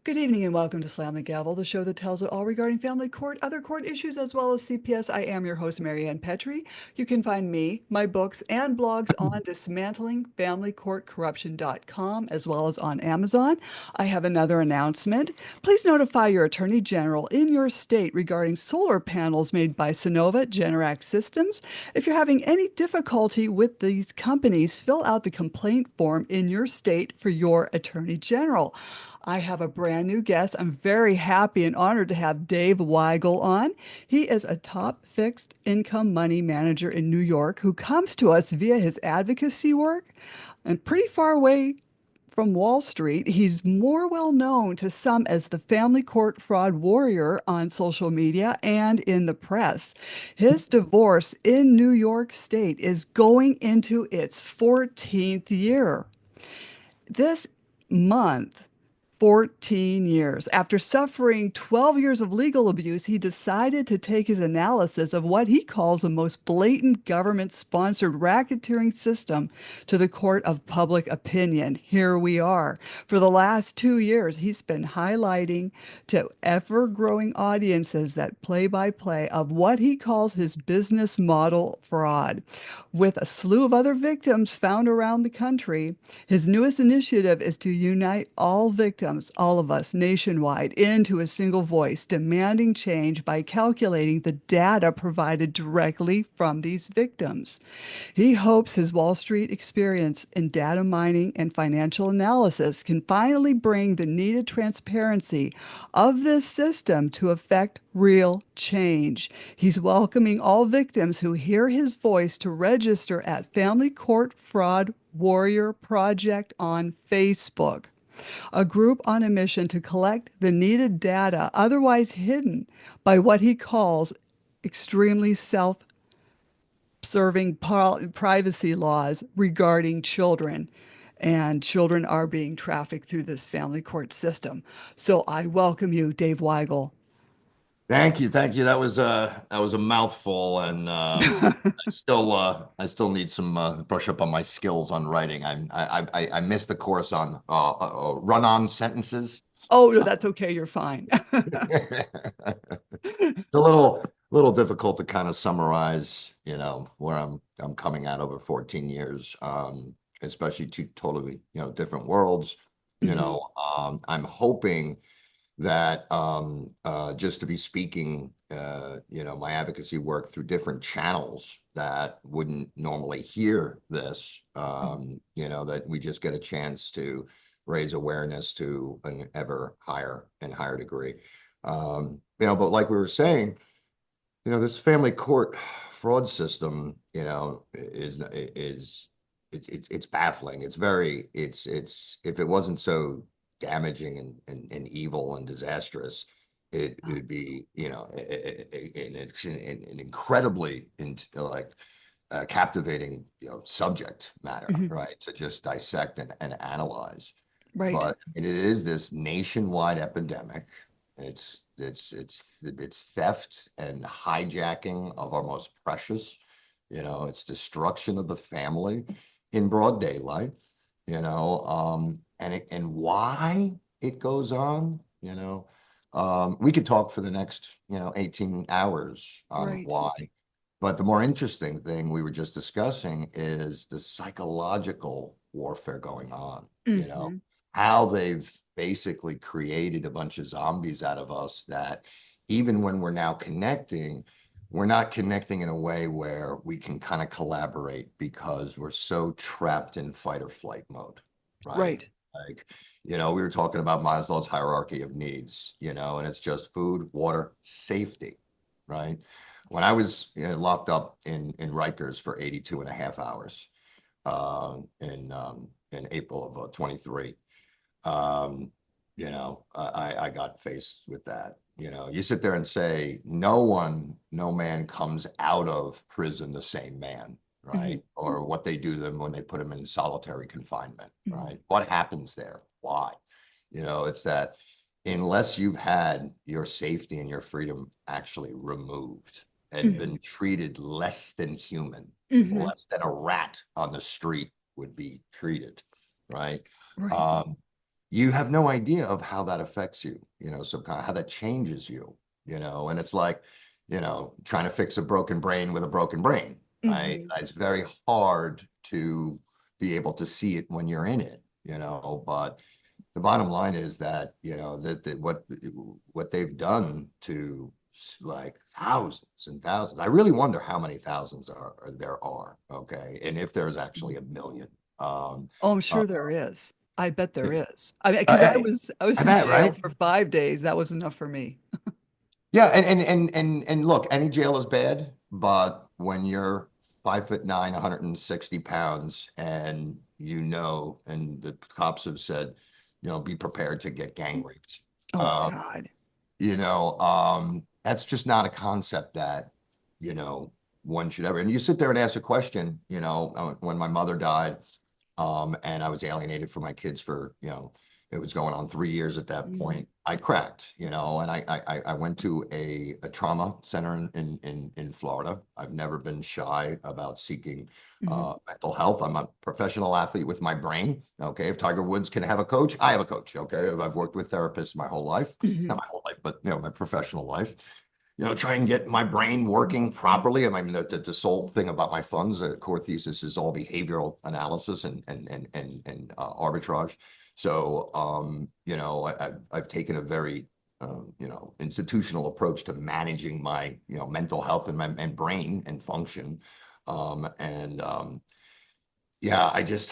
Good evening and welcome to Slam the Gavel, the show that tells it all regarding family court, other court issues, as well as CPS. I am your host, Maryann Petri. You can find me, my books, and blogs on dismantlingfamilycourtcorruption.com, as well as on Amazon. I have another announcement. Please notify your Attorney General in your state regarding solar panels made by Sonova Generac Systems. If you're having any difficulty with these companies, fill out the complaint form in your state for your Attorney General. I have a brand new guest. I'm very happy and honored to have Dave Weigel on. He is a top fixed income money manager in New York who comes to us via his advocacy work and pretty far away from Wall Street. He's more well known to some as the family court fraud warrior on social media and in the press. His divorce in New York State is going into its 14th year. This month, 14 years. After suffering 12 years of legal abuse, he decided to take his analysis of what he calls the most blatant government-sponsored racketeering system to the court of public opinion. Here we are. For the last 2 years, he's been highlighting to ever-growing audiences that play-by-play of what he calls his business model fraud. With a slew of other victims found around the country, his newest initiative is to unite all victims, all of us nationwide, into a single voice, demanding change by calculating the data provided directly from these victims. He hopes his Wall Street experience in data mining and financial analysis can finally bring the needed transparency of this system to affect real change. He's welcoming all victims who hear his voice to register at Family Court Fraud Warrior Project on Facebook, a group on a mission to collect the needed data otherwise hidden by what he calls extremely self-serving privacy laws regarding children. And children are being trafficked through this family court system. So I welcome you, Dave Weigel. Thank you, thank you. That was a mouthful, and I still need some brush up on my skills on writing. I missed the course on run-on sentences. Oh, no, that's okay. You're fine. It's a little difficult to kind of summarize, where I'm coming at over 14 years, especially two totally, different worlds. Mhm. I'm hoping that just to be speaking, my advocacy work through different channels that wouldn't normally hear this, that we just get a chance to raise awareness to an ever higher and higher degree. But like we were saying, this family court fraud system, it's baffling. It's if it wasn't so damaging and evil and disastrous, it would be, an incredibly captivating, subject matter, Mhm. right? To just dissect and analyze. Right. But it is this nationwide epidemic. It's theft and hijacking of our most precious. It's destruction of the family in broad daylight. And why it goes on. We could talk for the next 18 hours on Right. why. But the more interesting thing we were just discussing is the psychological warfare going on. Hmm. How they've basically created a bunch of zombies out of us that even when we're now connecting, we're not connecting in a way where we can kind of collaborate because we're so trapped in fight or flight mode, right? Right. Like, we were talking about Maslow's hierarchy of needs, and it's just food, water, safety, right? When I was locked up in Rikers for 82 and a half hours in April of 23, I got faced with that. You sit there and say, no man comes out of prison the same man, Hmm. right? Or what they do to them when they put them in solitary confinement, Hmm. right? What happens there? Why? It's that unless you've had your safety and your freedom actually removed and Hmm. been treated less than human, Hmm. less than a rat on the street would be treated, right? Right. Um, you have no idea of how that affects you, so kind of how that changes you, and it's like, trying to fix a broken brain with a broken brain, right? Hmm. It's very hard to be able to see it when you're in it, but the bottom line is that, that what they've done to like thousands and thousands. I really wonder how many thousands there are, okay? And if there's actually a million. Oh, I'm Uh, sure there is. I bet there is. I mean, uh, because I hey, was I in bet, jail right? for 5 days. That was enough for me. Yeah, and look, any jail is bad, but when you're 5'9", 160 pounds, and and the cops have said, be prepared to get gang raped. Oh Uh, God. that's just not a concept that, you know, one should ever. And you sit there and ask a question, when my mother died, and I was alienated from my kids for, it was going on 3 years at that Mm, point. I cracked, and I went to a trauma center in Florida. I've never been shy about seeking mhm, mental health. I'm a professional athlete with my brain. Okay, if Tiger Woods can have a coach, I have a coach. Okay, I've worked with therapists my whole life, not mhm, my whole life, but my professional life. Try and get my brain working properly. I mean, the sole thing about my funds, the core thesis is all behavioral analysis and arbitrage. So, I've taken a very, institutional approach to managing my, mental health and brain and function. And Yeah, I just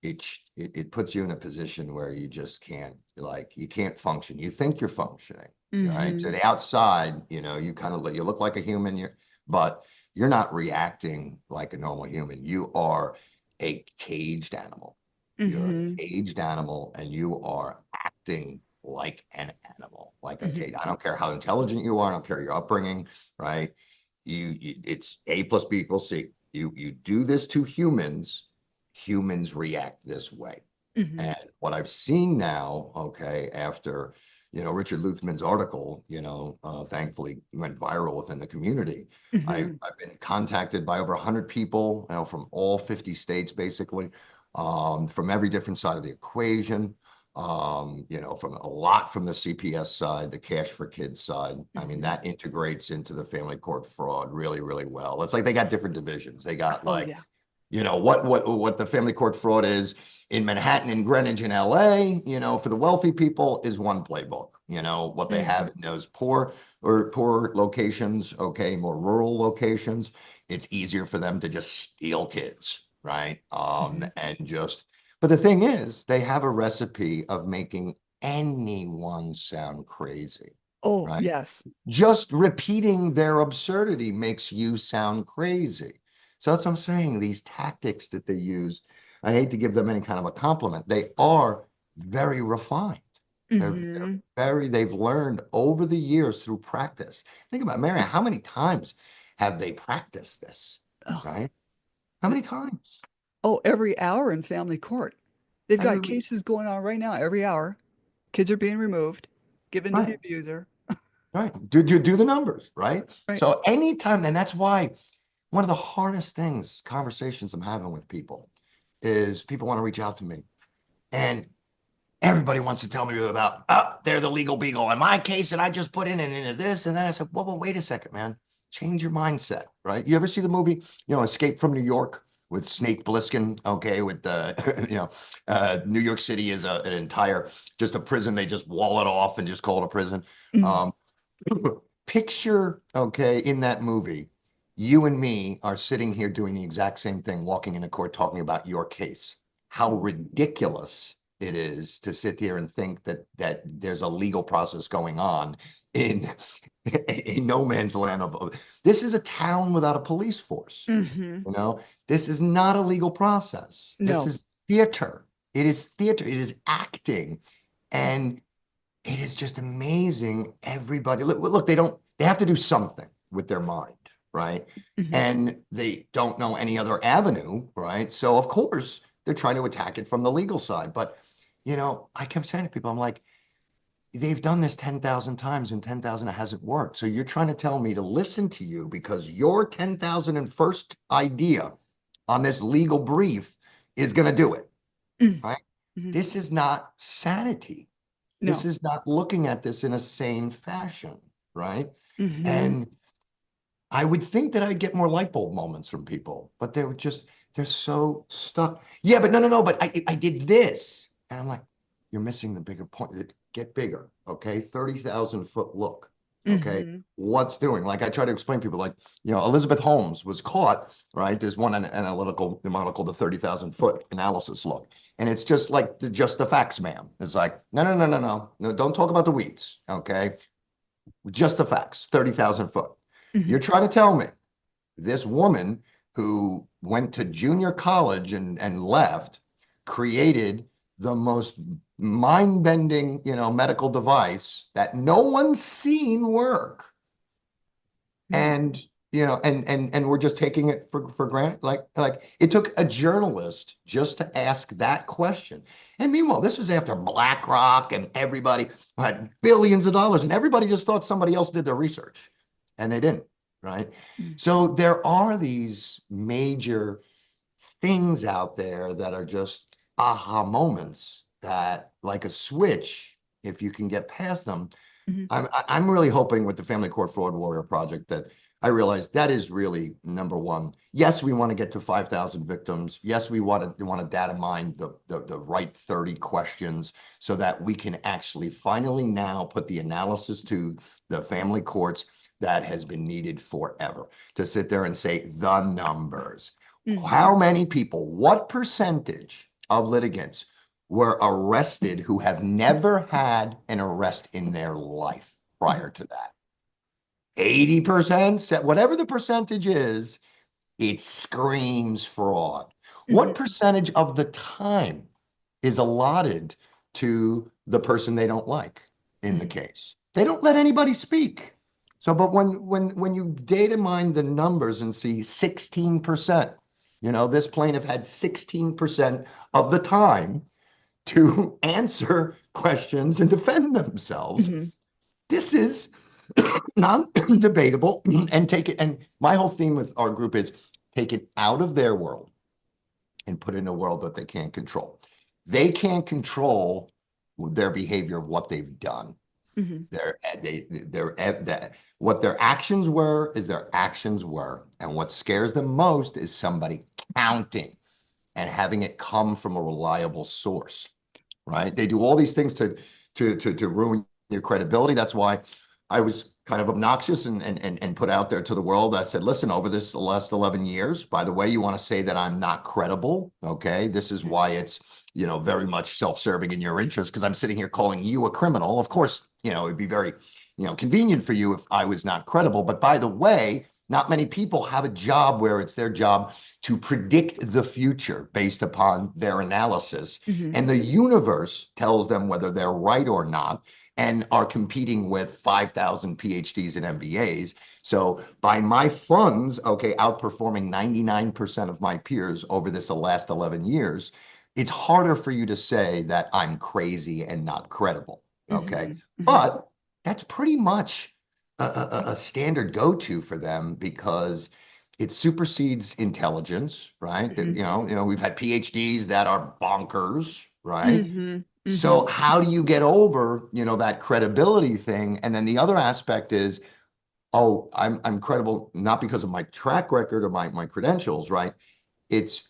it puts you in a position where you just can't, like, you can't function. You think you're functioning, right? To mhm, the outside, you kind of you look like a human, but you're not reacting like a normal human. You are a caged animal. You're a mhm, caged animal, and you are acting like an animal, like a mhm. cage. I don't care how intelligent you are. I don't care your upbringing, right? It's A plus B equals C. You do this to humans, humans react this way. Mhm, And what I've seen now, okay, after Richard Luthman's article, thankfully went viral within the community. mhm, I've been contacted by over 100 people, from all 50 states, basically, from every different side of the equation. From a lot from the CPS side, the Cash for Kids side. I mean, mhm. that integrates into the family court fraud really, really well. It's like they got different divisions. They got, Oh like, yeah. what the family court fraud is in Manhattan and Greenwich and LA, for the wealthy people is one playbook. What they have Mhm, in those poor locations, okay, more rural locations, it's easier for them to just steal kids, right? mhm. But the thing is, they have a recipe of making anyone sound crazy, Oh right? yes. Just repeating their absurdity makes you sound crazy. So that's what I'm saying. These tactics that they use, I hate to give them any kind of a compliment. They are very refined. They're Mhm. they've learned over the years through practice. Think about Mariann, how many times have they practiced this, Oh, right? How it- many times? oh, every hour in family court. They've I got mean, cases going on right now every hour. Kids are being removed, given to the right, abuser. right. Do the numbers, right? Right. So anytime, and that's why one of the hardest things, conversations I'm having with people, is people want to reach out to me. And everybody wants to tell me about, oh, they're the legal beagle in my case, and I just put in and into this. And then I said, whoa, wait a second, man. Change your mindset, right? You ever see the movie, Escape from New York with Snake Plissken? Okay, with the, New York City is an entire, just a prison. They just wall it off and just call it a prison. Mhm. Um, Picture, okay, in that movie, you and me are sitting here doing the exact same thing, walking into court talking about your case. How ridiculous it is to sit here and think that there's a legal process going on in a no man's land of this is a town without a police force. Mhm. You know, this is not a legal process. This No. is theater. It is theater. It is acting. And it is just amazing. Everybody, look, they have to do something with their mind, right? Mhm. And they don't know any other avenue, right? So, of course, they're trying to attack it from the legal side. But, I kept saying to people, I'm like, they've done this 10,000 times and 10,000 it hasn't worked. So you're trying to tell me to listen to you because your 10,001st idea on this legal brief is going to do it, Mm. right? Mhm. This is not sanity. This No. is not looking at this in a sane fashion, right? Hmm. And I would think that I'd get more light bulb moments from people, but they're so stuck. Yeah, but no, but I did this. And I'm like, you're missing the bigger point. Get bigger, okay? 30,000-foot look, okay? Hmm. What's doing? Like I try to explain to people, like, Elizabeth Holmes was caught, right? There's one analytical model called the 30,000-foot analysis look. And it's just like just the facts, ma'am. It's like, no, don't talk about the weeds, okay? Just the facts, 30,000 foot. Hmm. You're trying to tell me this woman who went to junior college and left created the most mind-bending, medical device that no one's seen work. And and we're just taking it for granted. Like it took a journalist just to ask that question. And meanwhile, this was after BlackRock and everybody had billions of dollars, and everybody just thought somebody else did their research, and they didn't, right? So there are these major things out there that are just aha moments that, like a switch, if you can get past them. Hmm. I'm really hoping with the Family Court Fraud Warrior Project that I realize that is really number one. Yes, we want to get to 5,000 victims. Yes, we want to data mine the right 30 questions so that we can actually finally now put the analysis to the family courts that has been needed forever, to sit there and say the numbers. Hmm. How many people, what percentage of litigants were arrested who have never had an arrest in their life prior to that? 80%, whatever the percentage is, it screams fraud. Hmm. What percentage of the time is allotted to the person they don't like in the Hmm. case? They don't let anybody speak. So, but when you data mine the numbers and see 16%, this plaintiff had 16% of the time to answer questions and defend themselves. Hmm. This is non-debatable, and take it. And my whole theme with our group is take it out of their world and put it in a world that they can't control. They can't control their behavior of what they've done. Hmm. What their actions were is their actions were. And what scares them most is somebody counting and having it come from a reliable source, right? They do all these things to ruin your credibility. That's why I was kind of obnoxious and put out there to the world. I said, listen, over this last 11 years, by the way, you want to say that I'm not credible. Okay. This is why it's, very much self-serving in your interest, because I'm sitting here calling you a criminal. Of course, it'd be very, convenient for you if I was not credible. But by the way, not many people have a job where it's their job to predict the future based upon their analysis. Hmm. And the universe tells them whether they're right or not, and are competing with 5,000 PhDs and MBAs. So by my funds, okay, outperforming 99% of my peers over this last 11 years, it's harder for you to say that I'm crazy and not credible, okay? Hmm. Hmm. But that's pretty much a standard go-to for them, because it supersedes intelligence, right? That, Hmm. we've had PhDs that are bonkers, right? Hmm. Hmm. So how do you get over, that credibility thing? And then the other aspect is, oh, I'm credible not because of my track record or my credentials, right? It's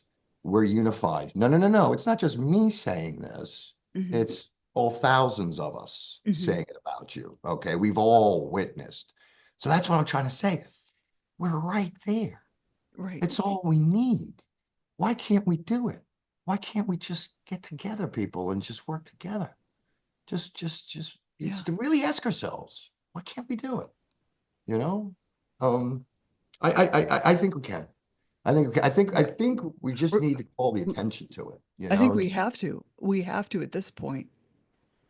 we're unified. No. It's not just me saying this. Hmm. It's all thousands of us Hmm. saying it about you. Okay. We've all witnessed. So that's what I'm trying to say. We're right there. Right. It's all we need. Why can't we do it? Why can't we just get together, people, and just work together? Just Yeah. it's to really ask ourselves, why can't we do it? You know? Um, I think we can. I think we just We're, need to call the attention to it, I think we have to. We have to at this point.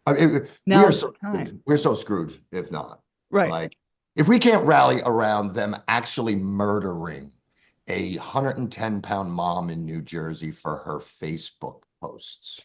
We are Now's the so time. screwed. We're so screwed if not. Right. Like, if we can't rally around them actually murdering a 110-pound mom in New Jersey for her Facebook posts,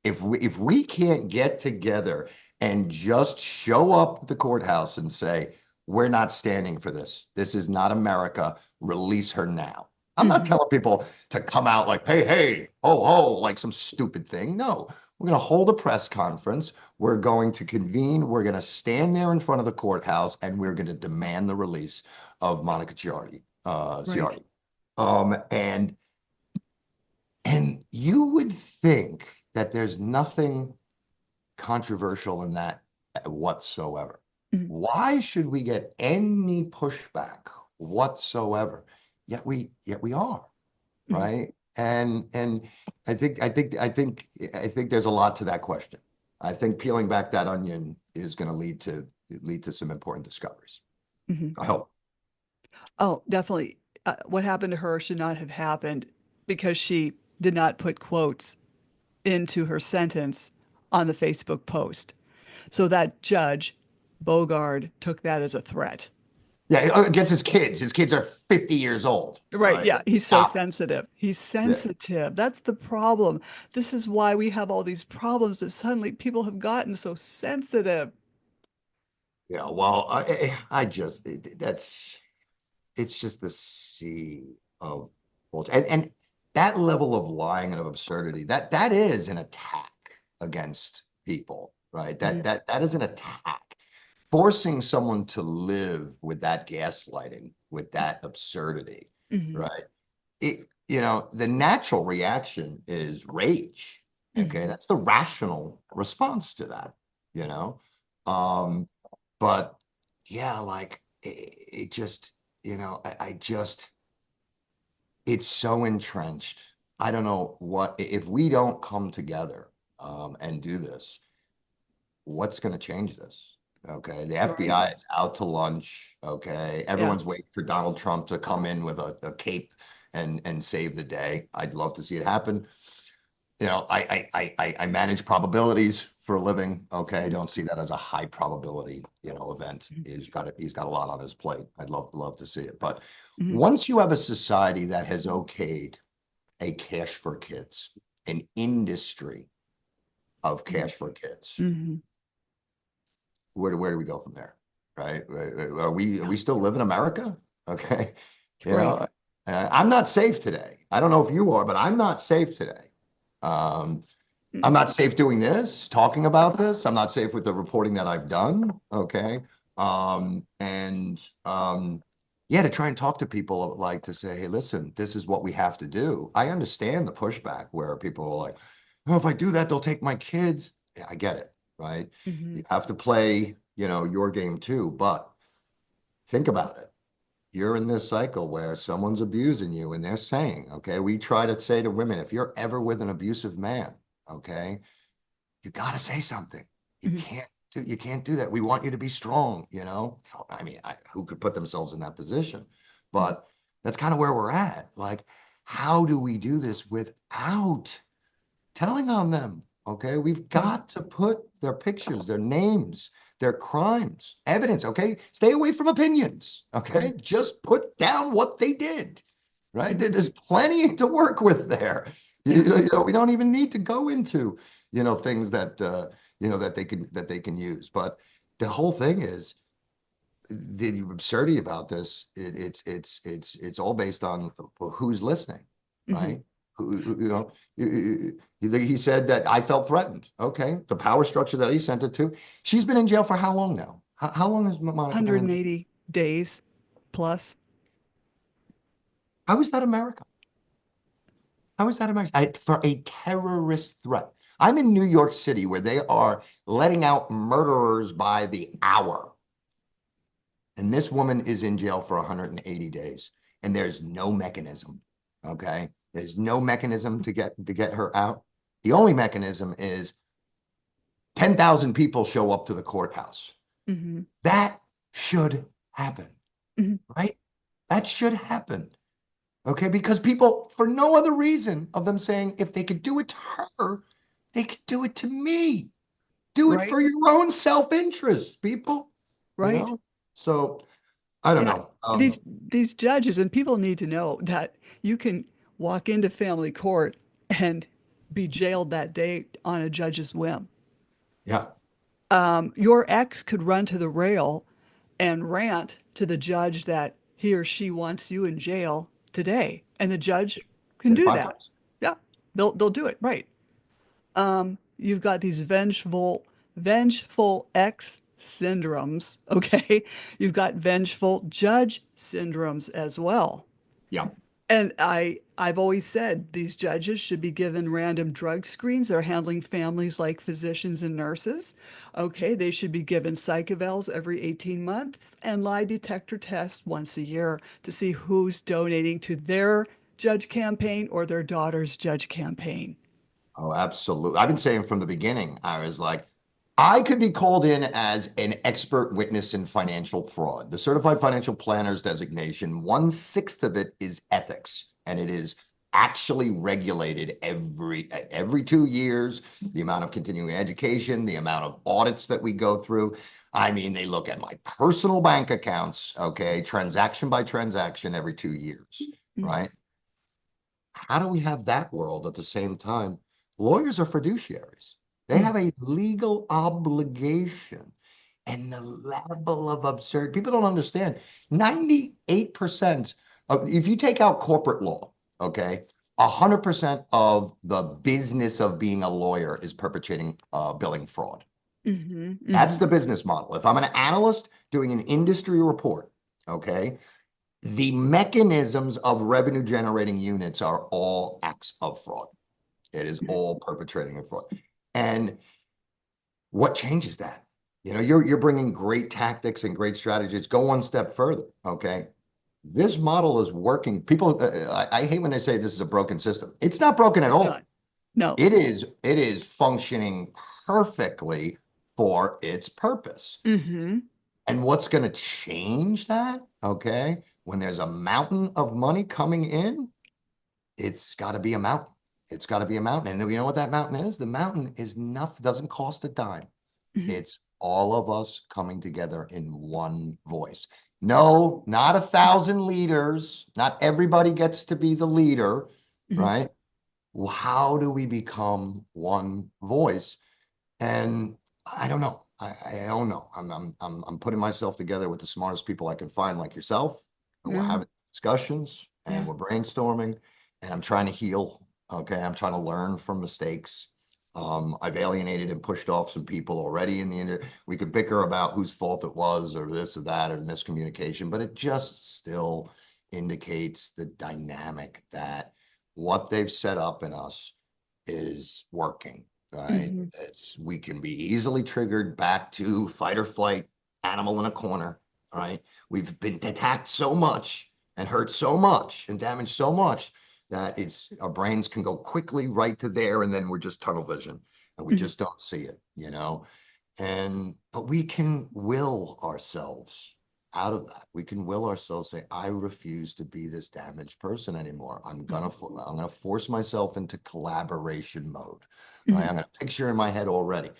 if we can't get together and just show up at the courthouse and say, we're not standing for this. This is not America. Release her now. I'm not Hmm. telling people to come out like, hey, hey, oh, oh, like some stupid thing. No, we're going to hold a press conference. We're going to convene. We're going to stand there in front of the courthouse and we're going to demand the release of Monica Ciardi, Right. Ciardi. Um, and and you would think that there's nothing controversial in that whatsoever. Mhm. Why should we get any pushback whatsoever? Yet we are, Mhm. right? And I think there's a lot to that question. I think peeling back that onion is going to lead to some important discoveries. Mhm. I hope. Oh, definitely. What happened to her should not have happened because she did not put quotes into her sentence on the Facebook post. So that judge, Bogard, took that as a threat. Yeah, against his kids. His kids are 50 years old. All Right. right. Yeah. He's so Stop it. sensitive. He's Yeah. sensitive. That's the problem. This is why we have all these problems that suddenly people have gotten so sensitive. Yeah. Well, I just that's it's just the sea of bullshit. And that level of lying and of absurdity, that is an attack against people, right? That Mhm. that that is an attack. Forcing someone to live with that gaslighting, with that absurdity, Mhm. right? The natural reaction is rage. Okay, Mhm. that's the rational response to that, you know. Um, but yeah, like it just, I just, it's so entrenched. I don't know what, if we don't come together and do this, what's going to change this? Okay. The Right. FBI is out to lunch. Okay. Yeah. Everyone's waiting for Donald Trump to come in with a cape and save the day. I'd love to see it happen. I manage probabilities for a living. Okay, I don't see that as a high probability, event. Mhm. He's got a lot on his plate. I'd love to see it. But Mhm. once you have a society that has okayed a cash for kids, an industry of Mhm. cash for kids, Mhm. where do we go from there? Right? Are we Yeah. still live in America? Okay. You Right. know, I'm not safe today. I don't know if you are, but I'm not safe today. Um, I'm Mhm. not safe doing this, talking about this. I'm not safe with the reporting that I've done. Okay. And yeah, to try and talk to people like to say, hey, listen, this is what we have to do. I understand the pushback where people are like, oh, if I do that, they'll take my kids. Yeah, I get it, right? You Mhm. have to play, your game too, but think about it. You're in this cycle where someone's abusing you and they're saying, okay, we try to say to women, if you're ever with an abusive man, okay, you got to say something. You Mhm. can't you can't do that. We want you to be strong. So, I mean, who could put themselves in that position? Mhm. But that's kind of where we're at. Like, how do we do this without telling on them? Okay, we've Mhm. got to put their pictures, their names, their crimes, evidence. Okay, stay away from opinions. Okay, Mhm. just put down what they did. Right? Mhm. There's plenty to work with there. You Yeah. know, you know, we don't even need to go into, things that they can use. But the whole thing is the absurdity about this. It's all based on who's listening, Mhm. right? He said that I felt threatened. Okay, the power structure that he sent it to. She's been in jail for how long now? How long has Monica been in? 180 days plus. How is that America? How is that America? For a terrorist threat. I'm in New York City where they are letting out murderers by the hour. And this woman is in jail for 180 days. And there's no mechanism. Okay. There's no mechanism to get her out. The only mechanism is 10,000 people show up to the courthouse. Mhm. That should happen, Mhm. right? That should happen. Okay, because people, for no other reason of them saying, if they could do it to her, they could do it to me. Do it Right. for your own self-interest, people. You Right. know? So I don't Yeah. know. These judges and people need to know that you can walk into family court and be jailed that day on a judge's whim. Yeah, Your ex could run to the rail and rant to the judge that he or she wants you in jail today. And the judge can Did it do five that. times. Yeah, they'll do it, right. You've got these vengeful ex syndromes, okay? You've got vengeful judge syndromes as well. Yeah. And I've always said these judges should be given random drug screens. They're handling families like physicians and nurses. Okay, they should be given psych evals every 18 months and lie detector tests once a year to see who's donating to their judge campaign or their daughter's judge campaign. Oh, absolutely. I've been saying from the beginning, I was like, I could be called in as an expert witness in financial fraud. The certified financial planner's designation, 1/6 of it is ethics, and it is actually regulated every 2 years. The amount of continuing education, the amount of audits that we go through. I mean, they look at my personal bank accounts, okay, transaction by transaction every 2 years, Mm. right? How do we have that world at the same time? Lawyers are fiduciaries. They Mm. have a legal obligation. And the level of absurd, people don't understand. 98% of, if you take out corporate law, okay, 100% of the business of being a lawyer is perpetrating billing fraud. Hmm. That's Hmm. the business model. If I'm an analyst doing an industry report, okay, the mechanisms of revenue generating units are all acts of fraud. It is all perpetrating a fraud. And what changes that? You're bringing great tactics and great strategies. Go one step further. Okay. This model is working. People, I hate when they say this is a broken system. It's not broken at It's not. all. No. It is functioning perfectly for its purpose. Hmm. And what's going to change that? Okay. When there's a mountain of money coming in, it's got to be a mountain. It's got to be a mountain. And you know what that mountain is? The mountain is nothing, doesn't cost a dime. Hmm. It's all of us coming together in one voice. No, not 1,000 leaders. Not everybody gets to be the leader, Hmm. right? Well, how do we become one voice? And I don't know. I don't know. I'm putting myself together with the smartest people I can find, like yourself, and we're Yeah. having discussions and Yeah. we're brainstorming, and I'm trying to heal. Okay, I'm trying to learn from mistakes. I've alienated and pushed off some people already in the end. We could bicker about whose fault it was, or this or that, or miscommunication, but it just still indicates the dynamic that what they've set up in us is working. Right? Hmm. We can be easily triggered back to fight or flight, animal in a corner. All right. We've been attacked so much and hurt so much and damaged so much that it's our brains can go quickly right to there, and then we're just tunnel vision and we Hmm. just don't see it. And but we can will ourselves out of that. We can will ourselves say, I refuse to be this damaged person anymore. I'm gonna force myself into collaboration mode. Right? I'm Hmm. gonna picture in my head already.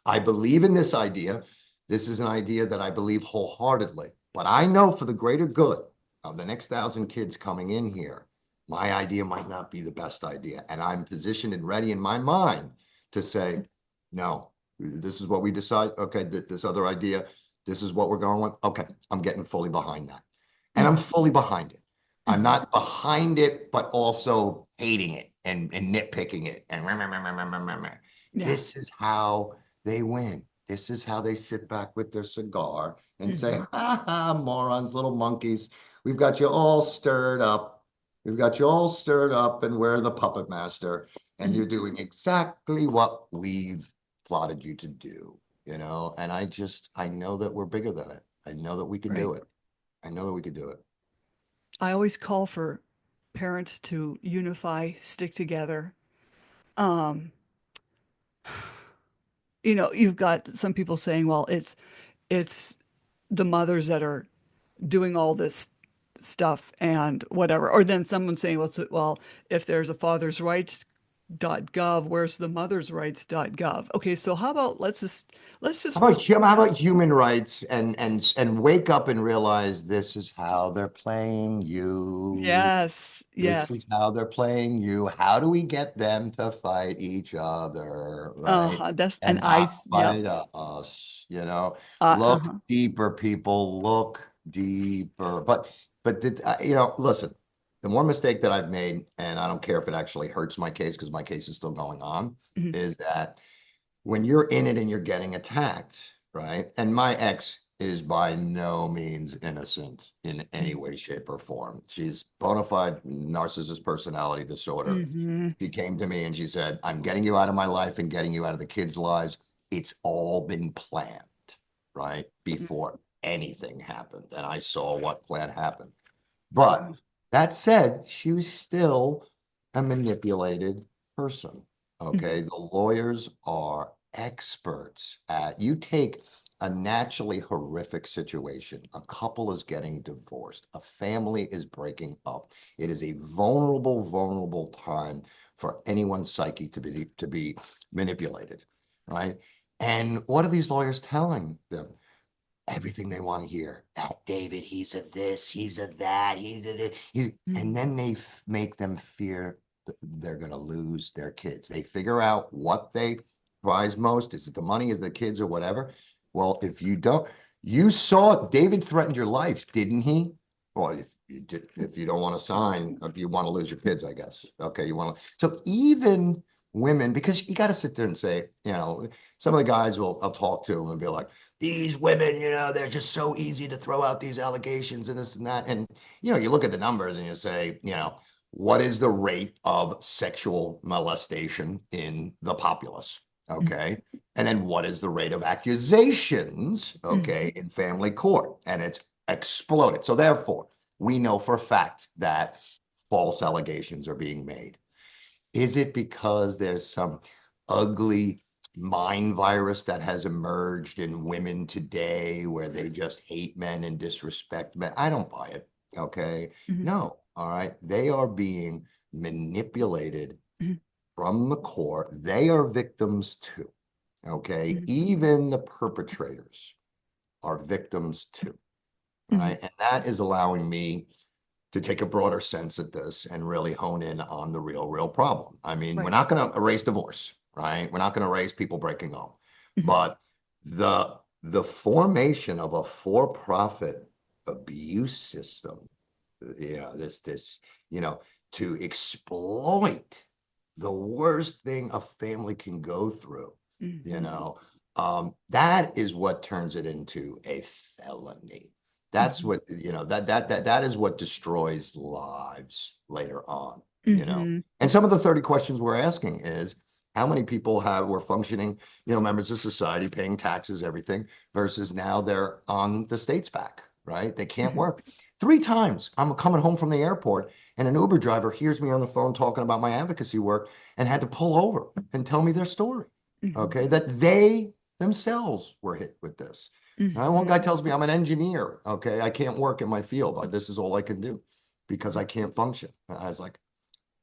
I believe in this idea. This is an idea that I believe wholeheartedly. But I know for the greater good of the next 1,000 kids coming in here, my idea might not be the best idea. And I'm positioned and ready in my mind to say, no, this is what we decide. Okay, this other idea, this is what we're going with. Okay, I'm getting fully behind that. And I'm Hmm. fully behind it. I'm Hmm. not behind it, but also hating it and nitpicking it. And Yeah. this is how they win. This is how they sit back with their cigar and say, Hmm. ha ha, morons, little monkeys. We've got you all stirred up. We've got you all stirred up, and we're the puppet master. And Hmm. you're doing exactly what we've plotted you to do. And I know that we're bigger than it. I know that we can Right. do it. I know that we can do it. I always call for parents to unify, stick together. Um, you've got some people saying, well, it's the mothers that are doing all this stuff and whatever. Or then someone saying, well, if there's a father's rights.gov, where's the mother's rights.gov? Okay, so how about let's just work How through that. about human rights and wake up and realize this is how they're playing you. Yes, This yes. is how they're playing you. How do we get them to fight each other, right? That's an And not ice. Yep. fight us. Look Uh-huh. deeper, people. Look deeper. But listen. the more mistake that I've made, and I don't care if it actually hurts my case because my case is still going on, Mhm. is that when you're in it and you're getting attacked, right? And my ex is by no means innocent in any way, shape, or form. She's bona fide narcissist personality disorder. Mhm. She came to me and she said, I'm getting you out of my life and getting you out of the kids' lives. It's all been planned, right? Before anything happened. And I saw what plan happened. But Wow. that said, she was still a manipulated person. Mhm. Okay. The lawyers are experts at you take a naturally horrific situation. A couple is getting divorced, a family is breaking up. It is a vulnerable, vulnerable time for anyone's psyche to be manipulated, right? And what are these lawyers telling them? Everything they want to hear. That David, he's a this, he's a that, he's a this. And Mhm. then they make them fear they're going to lose their kids. They figure out what they prize most. Is it the money, is it the kids, or whatever? Well, if you don't, you saw David threatened your life, didn't he? Well, if you don't want to sign, if you want to lose your kids, I guess. Okay, you want to. So even women, because you got to sit there and say, some of the guys will, I'll talk to them and be like, these women, they're just so easy to throw out these allegations and this and that. And, you look at the numbers and you say, what is the rate of sexual molestation in the populace? Okay. And then what is the rate of accusations, okay, Mhm. in family court? And it's exploded. So therefore, we know for a fact that false allegations are being made. Is it because there's some ugly mind virus that has emerged in women today where they just hate men and disrespect men? I don't buy it. Okay. Mhm. No. All right. They are being manipulated Mhm. from the core. They are victims too. Okay. Mhm. Even the perpetrators are victims too. Mhm. Right. And that is allowing me to take a broader sense at this and really hone in on the real problem. I mean, we're Right. not going to erase divorce, right? We're not going to erase people breaking up, Mhm. but the formation of a for-profit abuse system, this, you know, to exploit the worst thing a family can go through, you Mhm. know, that is what turns it into a felony. That's Mhm. what, that is what destroys lives later on. Mhm. And some of the 30 questions we're asking is how many people were functioning, members of society, paying taxes, everything, versus now they're on the state's back, right? They can't Mhm. work. 3 times I'm coming home from the airport and an Uber driver hears me on the phone talking about my advocacy work and had to pull over and tell me their story. Mhm. Okay, that they themselves were hit with this. One guy Mhm. tells me I'm an engineer. Okay, I can't work in my field. This is all I can do because I can't function. I was like,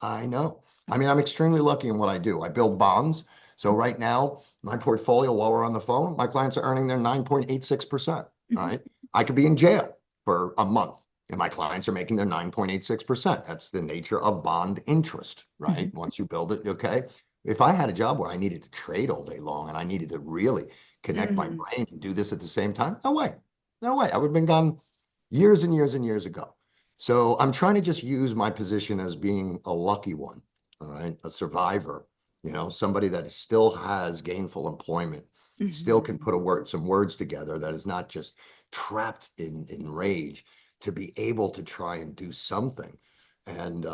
I know. I mean, I'm extremely lucky in what I do. I build bonds. So right now, my portfolio, while we're on the phone, my clients are earning their 9.86%. All Mhm. right. I could be in jail for a month and my clients are making their 9.86%. That's the nature of bond interest, right? Mhm. Once you build it, okay. If I had a job where I needed to trade all day long and I needed to really connect my Mhm. brain and do this at the same time, no way. No way. I would have been gone years and years and years ago. So I'm trying to just use my position as being a lucky one, all right, a survivor, somebody that still has gainful employment, still Mhm. can put some words together that is not just trapped in rage to be able to try and do something. And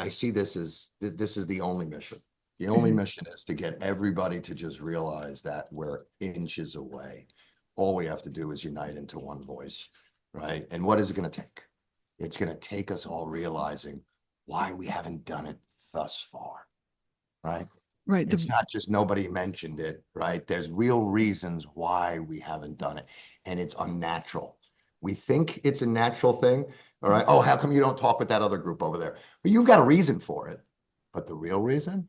I see this is the only mission. The only Mhm. mission is to get everybody to just realize that we're inches away. All we have to do is unite into one voice, right? And what is it going to take? It's going to take us all realizing why we haven't done it thus far, right? Right. It's not just nobody mentioned it, right? There's real reasons why we haven't done it, and it's unnatural. We think it's a natural thing, all right? Oh, how come you don't talk with that other group over there? Well, you've got a reason for it, but the real reason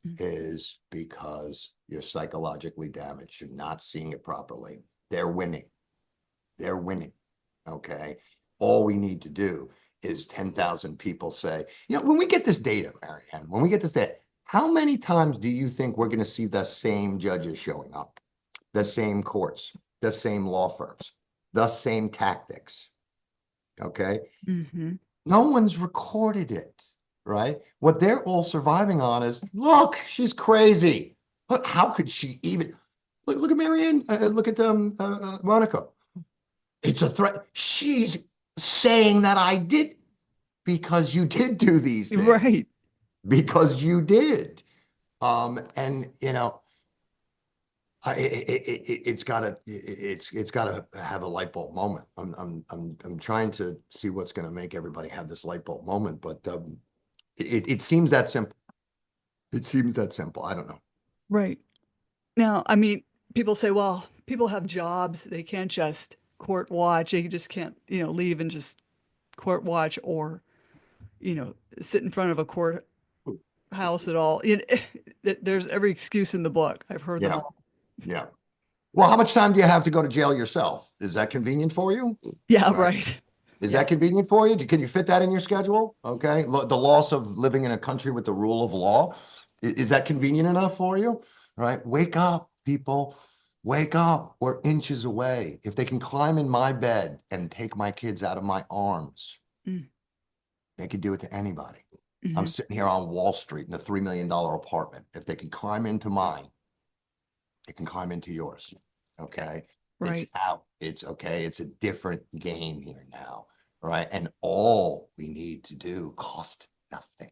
Mhm. is because you're psychologically damaged. You're not seeing it properly. They're winning. They're winning. Okay. All we need to do is 10,000 people say, when we get this data, Maryann, when we get this data, how many times do you think we're going to see the same judges showing up, the same courts, the same law firms, the same tactics? Okay. Mhm. No one's recorded it, right? What they're all surviving on is, look, she's crazy. Look, how could she even look at Maryann, look at Monica. It's a threat. She's saying that I did because you did do these things, Right. because you did. And it's gotta have a light bulb moment. I'm trying to see what's going to make everybody have this light bulb moment, but it seems that simple. It seems that simple. I don't know. Right. Now, I mean, people say, well, people have jobs. They can't just court watch. They just can't, leave and just court watch or, sit in front of a courthouse at all. There's every excuse in the book. I've heard them Yeah, all. yeah. Well, how much time do you have to go to jail yourself? Is that convenient for you? Yeah, Right. right. Is Yeah. that convenient for you? Can you fit that in your schedule? Okay. The loss of living in a country with the rule of law. Is that convenient enough for you? Right. Wake up, people. Wake up. We're inches away. If they can climb in my bed and take my kids out of my arms, Mm, they could do it to anybody. I'm mhm. sitting here on Wall Street in a $3 million apartment. If they can climb into mine, they can climb into yours. Okay. It's Right. out. It's okay. It's a different game here now. Right. And all we need to do cost nothing.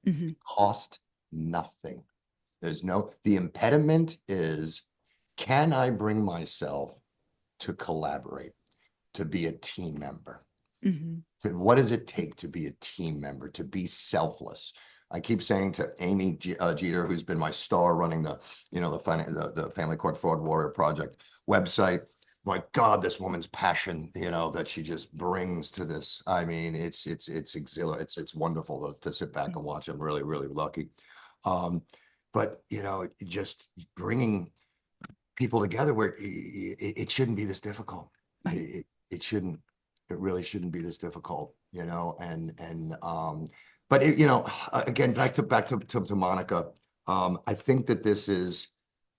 Hmm. Cost nothing. The impediment is, can I bring myself to collaborate, to be a team member? Hmm. What does it take to be a team member, to be selfless? I keep saying to Amy Jeter, who's been my star running the Family Court Fraud Warrior Project website. My God, this woman's passion, that she just brings to this. I mean, it's exhilarating. It's wonderful to sit back and watch. I'm really, really lucky. Um, but just bringing people together where it shouldn't be this difficult. Right. It shouldn't. It really shouldn't be this difficult, but again, back to Monica. I think that this is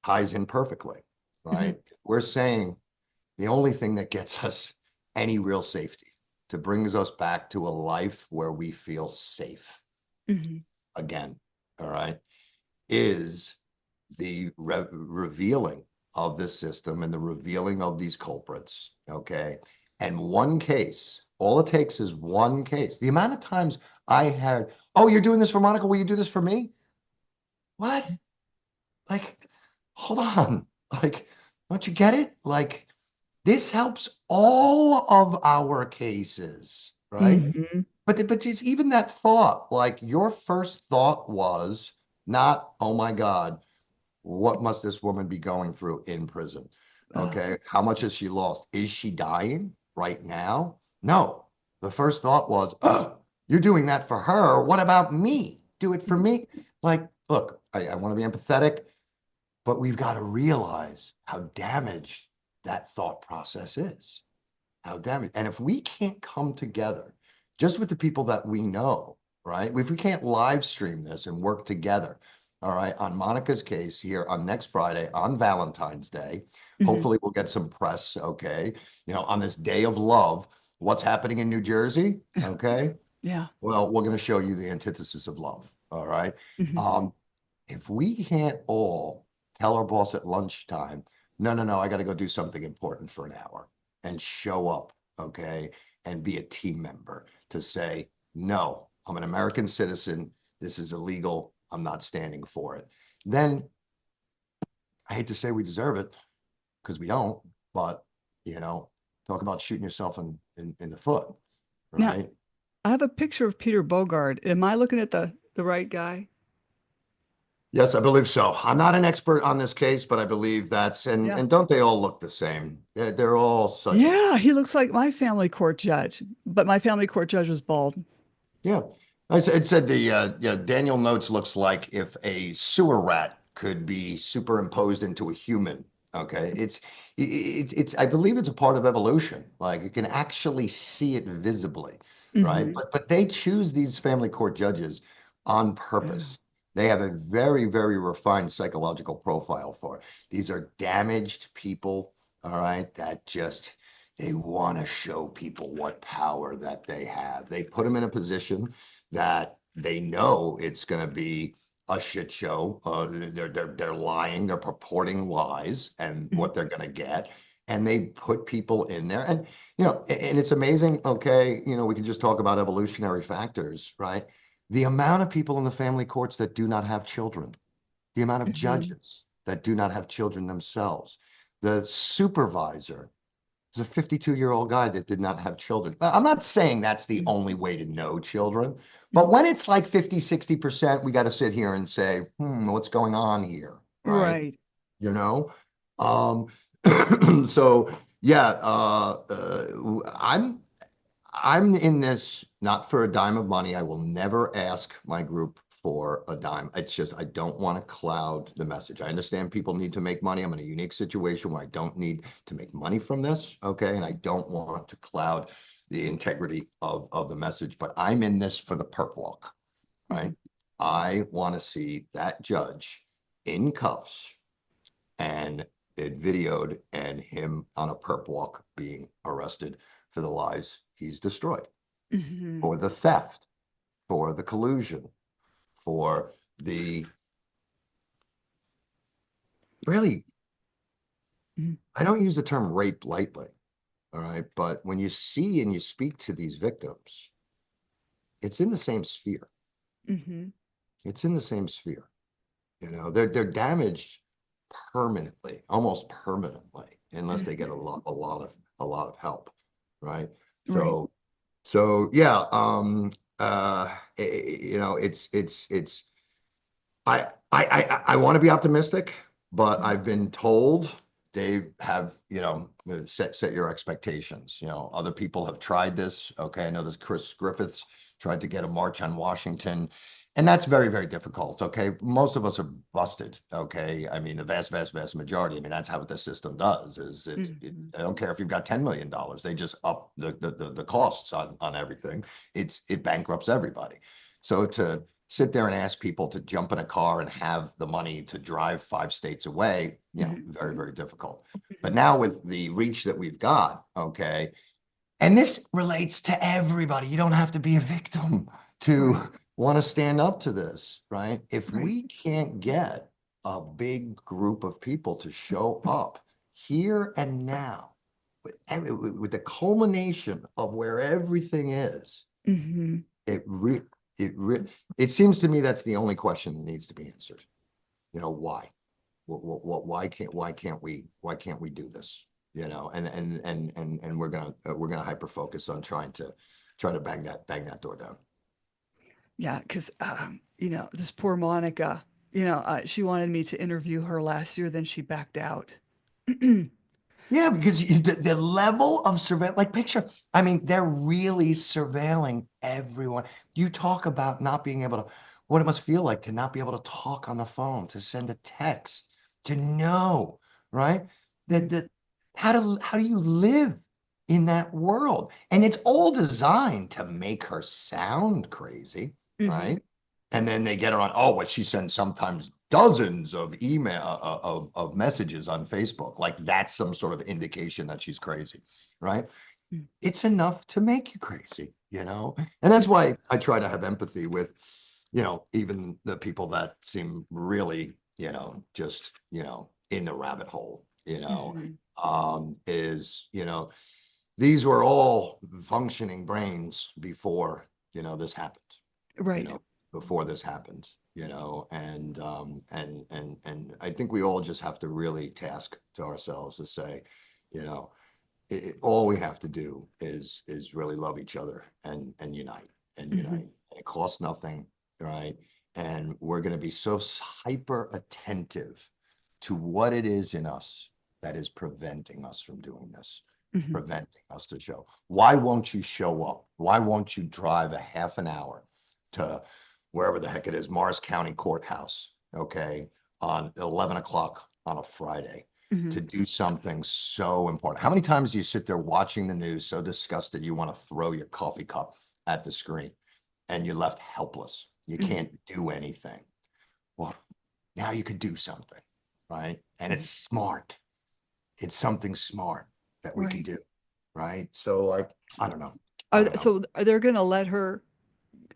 ties in perfectly, Hmm. right? We're saying the only thing that gets us any real safety, to brings us back to a life where we feel safe Hmm. again, all right, is the revealing of this system and the revealing of these culprits. Okay. And one case, all it takes is one case. The amount of times I had, oh, you're doing this for Monica. Will you do this for me? What? Like, hold on. Like, don't you get it? Like, this helps all of our cases, right? Hmm. But just even that thought, like your first thought was not, oh my God, what must this woman be going through in prison? Uh, Okay. How much has she lost? Is she dying right now? No. The first thought was, oh, you're doing that for her. What about me? Do it for mhm. me. Like, look, I want to be empathetic, but we've got to realize how damaged that thought process is. How damaged. And if we can't come together just with the people that we know, right? If we can't live stream this and work together, all right, on Monica's case here on next Friday on Valentine's Day, Mhm. hopefully we'll get some press, okay? On this day of love, what's happening in New Jersey, okay? Yeah. Well, we're going to show you the antithesis of love, all right? Mhm. Um, if we can't all tell our boss at lunchtime, no, no, no, I got to go do something important for an hour and show up, okay, and be a team member to say, no, I'm an American citizen. This is illegal. I'm not standing for it. Then I hate to say we deserve it because we don't, but talk about shooting yourself in the foot, Now, right? I have a picture of Peter Bogard. Am I looking at the right guy? Yes, I believe so. I'm not an expert on this case, but I believe that's and Yeah. and don't they all look the same? They're all such Yeah, he looks like my family court judge, but my family court judge was bald. yeah. It said the yeah, Daniel Notes looks like if a sewer rat could be superimposed into a human. Okay, it's I believe it's a part of evolution. Like you can actually see it visibly, right? Hmm. But they choose these family court judges on Yeah. purpose. They have a very, very refined psychological profile for it. These are damaged people, all right, that just They want to show people what power that they have. They put them in a position that they know it's going to be a shit show. They're lying. They're purporting lies and Mhm. what they're going to get. And they put people in there. And, and it's amazing. Okay. We can just talk about evolutionary factors, right? The amount of people in the family courts that do not have children, the amount of Mhm. judges that do not have children themselves, the supervisor is a 52-year-old guy that did not have children. I'm not saying that's the Mhm. only way to know children, but Mhm. when it's like 50, 60%, we got to sit here and say, what's going on here? Right. Right. You know? Um, so yeah, I'm in this not for a dime of money. I will never ask my group for a dime. It's just I don't want to cloud the message. I understand people need to make money. I'm in a unique situation where I don't need to make money from this. Okay. And I don't want to cloud the integrity of the message, but I'm in this for the perp walk, right? Mhm. I want to see that judge in cuffs and it videoed and him on a perp walk being arrested for the lies he's destroyed, Mhm. for the theft, for the collusion, for the really, Mhm. I don't use the term rape lightly, all right? But when you see and you speak to these victims, it's in the same sphere. Mhm. It's in the same sphere. They're damaged permanently, almost permanently, unless they get Mhm. a lot of help, right? Right. So yeah, it's I want to be optimistic, but Mhm. I've been told, Dave, have, set your expectations. Other people have tried this. Okay. I know this Chris Griffiths tried to get a march on Washington, and that's very, very difficult. Okay. Most of us are busted. Okay. I mean, the vast, vast, vast majority. I mean, that's how the system does is Mhm. I don't care if you've got $10 million, they just up the costs on everything. It bankrupts everybody. So to sit there and ask people to jump in a car and have the money to drive 5 states away, Mhm. very, very difficult. But Mhm. now with the reach that we've got, okay, and this relates to everybody. You don't have to be a victim to Right. want to stand up to this, right? If Right. we can't get a big group of people to show up here and now, with the culmination of where everything is, Mhm. it re it re it seems to me that's the only question that needs to be answered. Why? Why can't we do this? And we're gonna hyper focus on try to bang that door down. Yeah, because this poor Monica, she wanted me to interview her last year, then she backed out. Yeah, because the level of surveillance, like picture, I mean, they're really surveilling everyone. You talk about not being able to, what it must feel like to not be able to talk on the phone, to send a text, to know, right? That Mhm. that how do you live in that world? And it's all designed to make her sound crazy, Mhm. right? And then they get her on, oh, what she sends sometimes dozens of email of messages on Facebook. Like that's some sort of indication that she's crazy, right? It's enough to make you crazy. And that's Mhm. why I try to have empathy with, even the people that seem really, just, in the rabbit hole, Mhm. these were all functioning brains before, this happened, you Right. know, before this happened. And I think we all just have to really task to ourselves to say, you know, all we have to do is really love each other and unite and Mhm. unite. It costs nothing, right? And we're going to be so hyper attentive to what it is in us that is preventing us from doing this, Mhm. preventing us to show. Why won't you show up? Why won't you drive a half an hour to wherever the heck it is, Morris County Courthouse, okay, on 11 o'clock on a Friday? To Mhm. do something so important. How many times do you sit there watching the news so disgusted you want to throw your coffee cup at the screen and you're left helpless? You Mhm. can't do anything. Well, now you could do something, right? And it's Mhm. smart. It's something smart that we can Right. do. right? So like, I don't know. I Are, don't know. so are they going to let her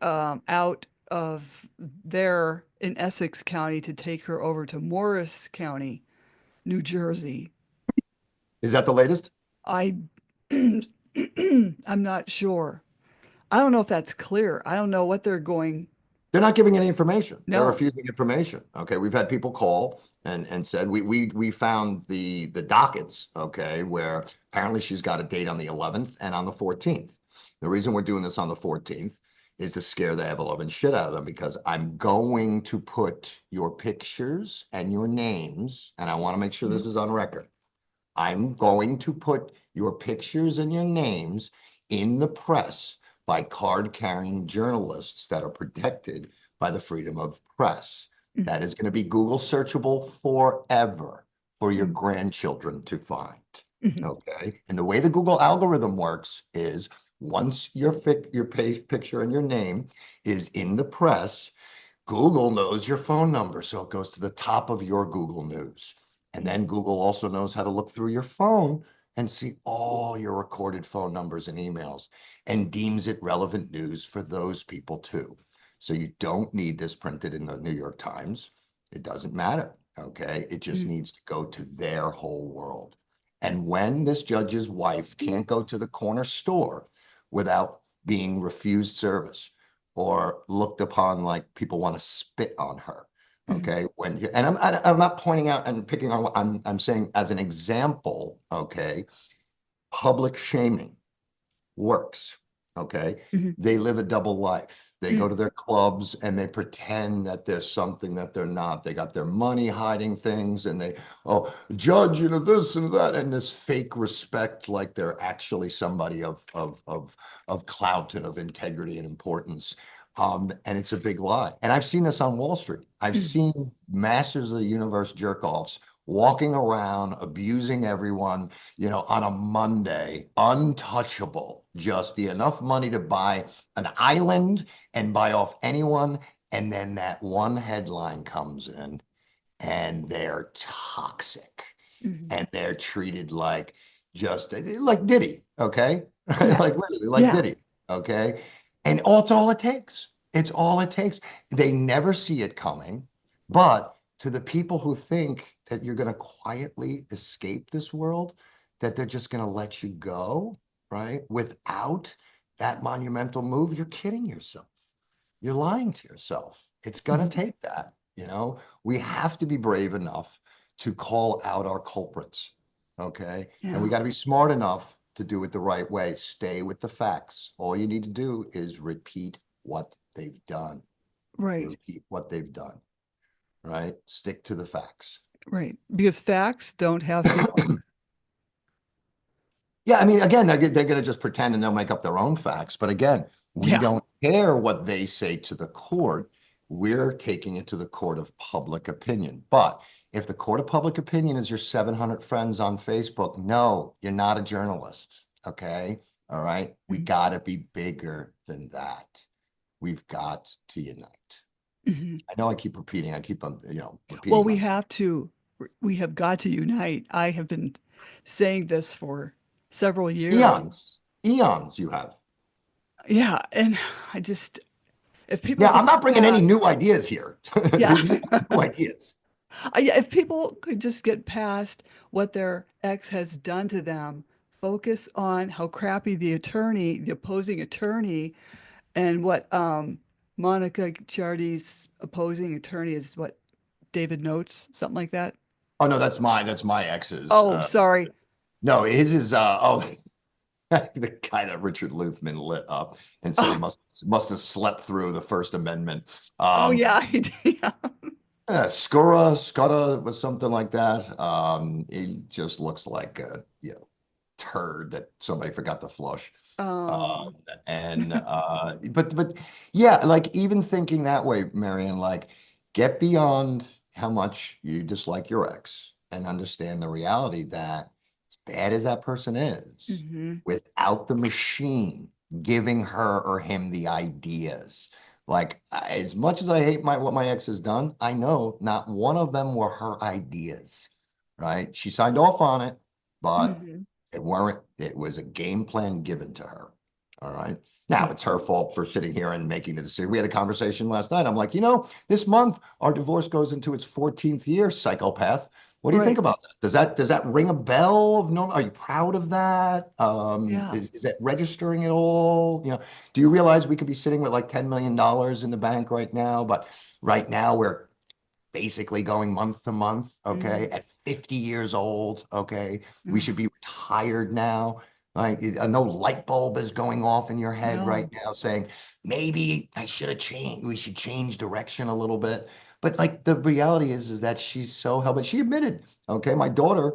out of there in Essex County to take her over to Morris County, New Jersey? Is that the latest? I I'm not sure. I don't know if that's clear. I don't know what they're going. They're not giving any information. They're No. refusing information. Okay, we've had people call and said we found the dockets. Okay, where apparently she's got a date on the 11th and on the 14th. The reason we're doing this on the 14th is to scare the ever-loving shit out of them because I'm going to put your pictures and your names, and I want to make sure Mhm. this is on record. I'm going to put your pictures and your names in the press by card-carrying journalists that are protected by the freedom of press. That is going to be Google searchable forever for your Mhm. grandchildren to find. Mhm. Okay. And the way the Google algorithm works is once your picture and your name is in the press, Google knows your phone number, so it goes to the top of your Google News. And then Google also knows how to look through your phone and see all your recorded phone numbers and emails and deems it relevant news for those people too. So you don't need this printed in the New York Times. It doesn't matter. Okay. It just Mhm. needs to go to their whole world. And when this judge's wife can't go to the corner store without being refused service, or looked upon like people want to spit on her. Mhm. Okay, and I'm not pointing out and picking on what I'm saying as an example. Okay, public shaming works. Okay. Mhm. They live a double life. They go Mhm. to their clubs and they pretend that there's something that they're not. They got their money hiding things and they, oh, judge, you know, this and that, and this fake respect like they're actually somebody of clout and of integrity and importance. And it's a big lie. And I've seen this on Wall Street. I've Mhm. seen masters of the universe jerk offs walking around abusing everyone, you know, on a Monday, untouchable, just the enough money to buy an island and buy off anyone. And then that one headline comes in and they're toxic Mhm. and they're treated like just like Diddy, okay? Yeah. Like literally like Yeah. Diddy, okay? And all it's all it takes. It's all it takes. They never see it coming, but to the people who think that you're going to quietly escape this world, that they're just going to let you go, right? Without that monumental move, you're kidding yourself. You're lying to yourself. It's going to Mhm. take that, you know? We have to be brave enough to call out our culprits, okay? And we Yeah. got to be smart enough to do it the right way. Stay with the facts. All you need to do is repeat what they've done. Right. Repeat what they've done, right? Stick to the facts. Right. Because facts don't have feelings. Yeah, I mean, again, they're going to just pretend and they'll make up their own facts. But again, we Yeah. don't care what they say to the court. We're taking it to the court of public opinion. But if the court of public opinion is your 700 friends on Facebook, no, you're not a journalist. Okay. All right. We Mhm. got to be bigger than that. We've got to unite. Mhm. I know I keep repeating, I keep, Well, repeating myself. we have got to unite. I have been saying this for several years. Eons you have. Yeah. And I just, if people Yeah, get I'm not bringing any past, new ideas here. yeah. These are new ideas. Yeah, if people could just get past what their ex has done to them, focus on how crappy the opposing attorney, and what Monica Ciardi's opposing attorney is, what David Notes, something like that. Oh no, that's my ex's. Oh, sorry. No, his is the guy that Richard Luthman lit up and said he Oh, must have slept through the First Amendment. oh yeah, yeah. Scutta was something like that. He just looks like a turd that somebody forgot to flush. Oh, And but yeah, like even thinking that way, Maryann, like get beyond how much you dislike your ex and understand the reality that as bad as that person is, hmm without the machine giving her or him the ideas. Like as much as I hate what my ex has done, I know not one of them were her ideas, right? She signed off on it, but hmm It was a game plan given to her. All right. Now it's her fault for sitting here and making the decision. We had a conversation last night. I'm like, this month our divorce goes into its 14th year, psychopath. What do you think Right. about that? Does that ring a bell of normal? Are you proud of that? Yeah. Is that registering at all? Do you realize we could be sitting with like $10 million in the bank right now? But right now we're basically going month to month, Mm, okay, at 50 years old, okay, we yeah. should be retired now. Like, no light bulb is going off in your head right No. now saying, maybe I should have changed, we should change direction a little bit. But like the reality is that she's so hell, but she admitted, okay, my daughter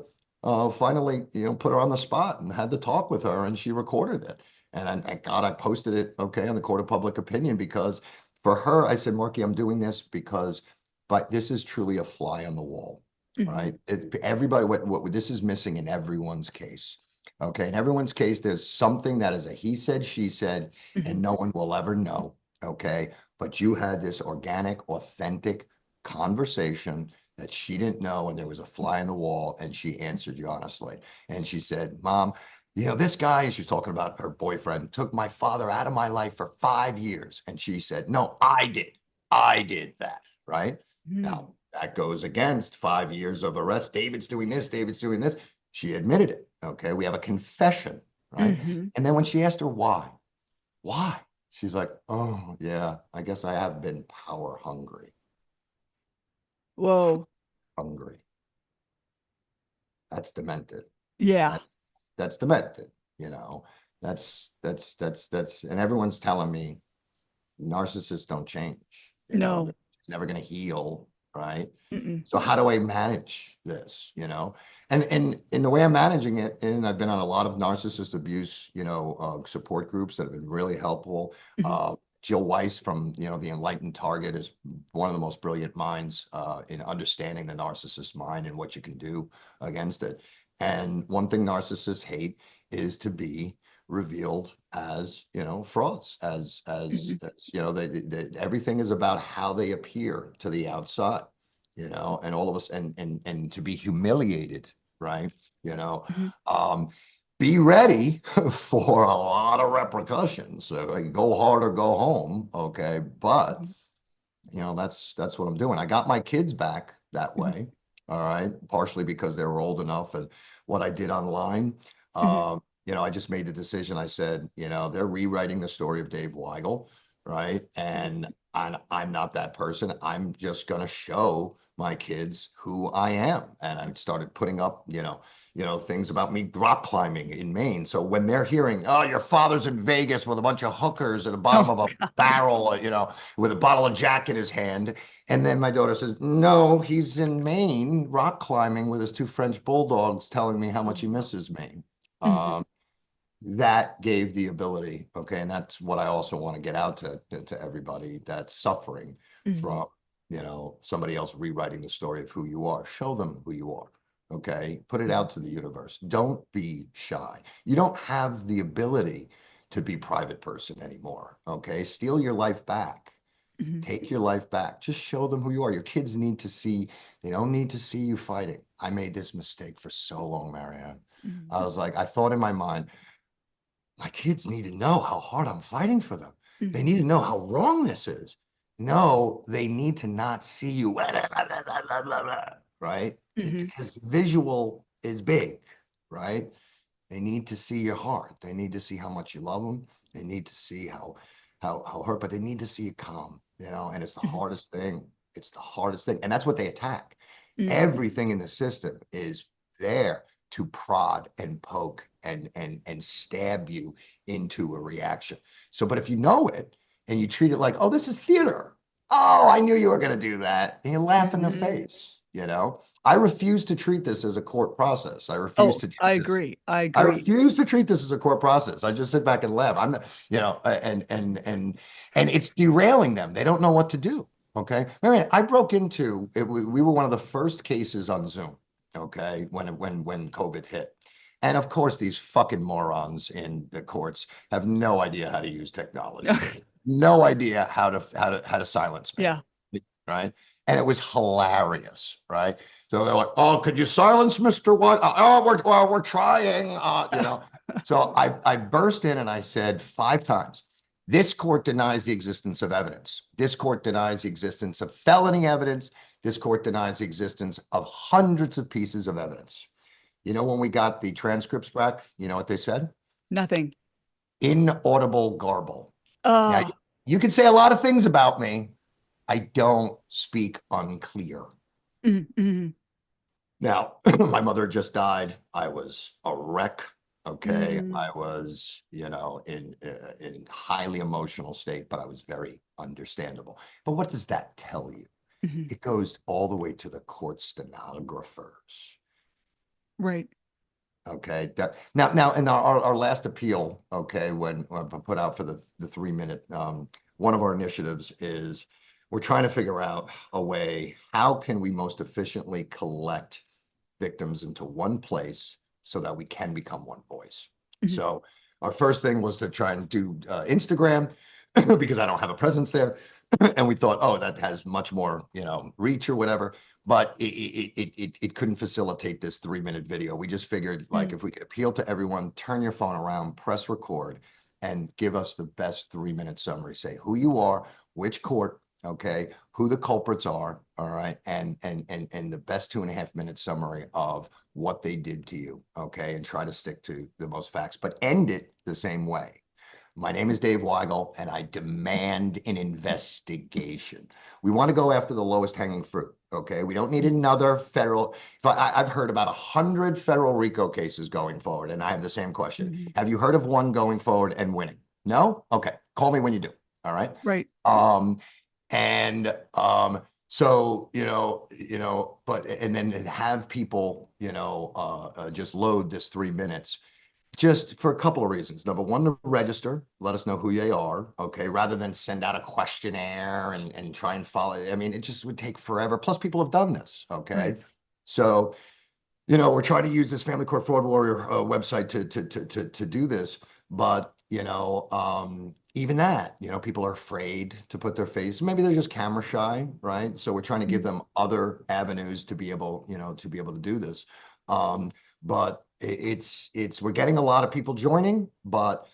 finally, put her on the spot and had the talk with her and she recorded it. And thank God I posted it, okay, on the Court of Public Opinion because for her, I said, Marky, I'm doing this because but this is truly a fly on the wall, Hmm. right? Everybody, what this is missing in everyone's case. Okay, in everyone's case, there's something that is a he said, she said, Hmm. and no one will ever know. Okay, but you had this organic, authentic conversation that she didn't know, and there was a fly on the wall, and she answered you honestly. And she said, Mom, this guy, and she's talking about her boyfriend, took my father out of my life for 5 years. And she said, No, I did. I did that, right? Mm. Now, that goes against 5 years of arrest. David's doing this, David's doing this. She admitted it. Okay. We have a confession, right? Hmm. And then when she asked her why? She's like, oh, yeah, I guess I have been power hungry. Whoa. Hungry. That's demented. Yeah. That's demented, you know. And everyone's telling me narcissists don't change, No. they're never going to heal, right? Mm-mm. So how do I manage this? And in the way I'm managing it, and I've been on a lot of narcissist abuse, support groups that have been really helpful. Hmm. Jill Weiss from, the Enlightened Target is one of the most brilliant minds in understanding the narcissist mind and what you can do against it. And one thing narcissists hate is to be revealed as frauds Hmm. everything is about how they appear to the outside, and all of us and to be humiliated, right? you know Hmm. um be ready for a lot of repercussions, so like, go hard or go home, okay? But Hmm. that's what I'm doing. I got my kids back that Hmm. way, all right, partially because they were old enough, and what I did online, Hmm. I just made the decision. I said, they're rewriting the story of Dave Weigel, right? And I'm not that person. I'm just going to show my kids who I am. And I started putting up, things about me rock climbing in Maine. So when they're hearing, oh, your father's in Vegas with a bunch of hookers at the bottom Oh of a God. barrel, with a bottle of Jack in his hand. And then my daughter says, no, he's in Maine rock climbing with his two French bulldogs telling me how much he misses Maine. Hmm. Um, that gave the ability, okay, and that's what I also want to get out to everybody that's suffering Hmm. from, somebody else rewriting the story of who you are. Show them who you are, okay? Put it out to the universe. Don't be shy. You don't have the ability to be private person anymore, okay? Steal your life back. Hmm. Take your life back. Just show them who you are. Your kids need to see, they don't need to see you fighting. I made this mistake for so long, Maryann. I was like, I thought in my mind, my kids need to know how hard I'm fighting for them. They Hmm. need to know how wrong this is. No, they need to not see you, right? Hmm. Because visual is big, right? They need to see your heart. They need to see how much you love them. They need to see how hurt, but they need to see you calm, and it's the Hmm. hardest thing. It's the hardest thing. And that's what they attack. Hmm. Everything in the system is there to prod and poke and stab you into a reaction. So, but if you know it and you treat it like, oh, this is theater. Oh, I knew you were going to do that. And you laugh in their Hmm. face. I refuse to treat this as a court process. I refuse Oh, to I treat this. agree. I I agree. refuse to treat this as a court process. I just sit back and laugh. I'm not, and it's derailing them. They don't know what to do. Okay, Mariann, I broke into it. We were one of the first cases on Zoom. Okay, when COVID hit, and of course these fucking morons in the courts have no idea how to use technology. No idea how to silence me, Yeah. right? And it was hilarious, right? So they're like, "Oh, could you silence Mr. White? Oh, we're trying, you know." So I burst in and I said 5 times, "This court denies the existence of evidence. This court denies the existence of felony evidence. This court denies the existence of hundreds of pieces of evidence." You know, when we got the transcripts back, you know what they said? Nothing. Inaudible garble. Now, Oh. you can say a lot of things about me. I don't speak unclear. Mm-hmm. Now, my mother just died. I was a wreck. Okay, Mm-hmm. I was, in highly emotional state, but I was very understandable. But what does that tell you? Mm-hmm. It goes all the way to the court stenographers. Right. Okay. Now, in our last appeal, okay, when I put out for the 3 minute, one of our initiatives is we're trying to figure out a way, how can we most efficiently collect victims into one place so that we can become one voice? Mm-hmm. So our first thing was to try and do Instagram because I don't have a presence there. And we thought, oh, that has much more, reach or whatever. But it couldn't facilitate this 3 minute video. We just figured, like, if we could appeal to everyone, turn your phone around, press record, and give us the best 3 minute summary. Say who you are, which court, okay, who the culprits are, all right, and the best 2.5 minute summary of what they did to you, okay, and try to stick to the most facts, but end it the same way. My name is Dave Weigel, and I demand an investigation. We want to go after the lowest hanging fruit, okay? We don't need another federal. I've heard about 100 federal RICO cases going forward, and I have the same question. Mm-hmm. Have you heard of one going forward and winning? No? Okay, call me when you do, all right? Right. And so, but, and then have people, just load this 3 minutes just for a couple of reasons. Number one, to register, let us know who they are, okay, rather than send out a questionnaire and try and follow. I mean, it just would take forever. Plus, people have done this, okay? Right. So, we're trying to use this Family Court Fraud Warrior website to do this, but even that, people are afraid to put their face. Maybe they're just camera shy, right? So we're trying to give them other avenues to be able, to do this. But we're getting a lot of people joining, but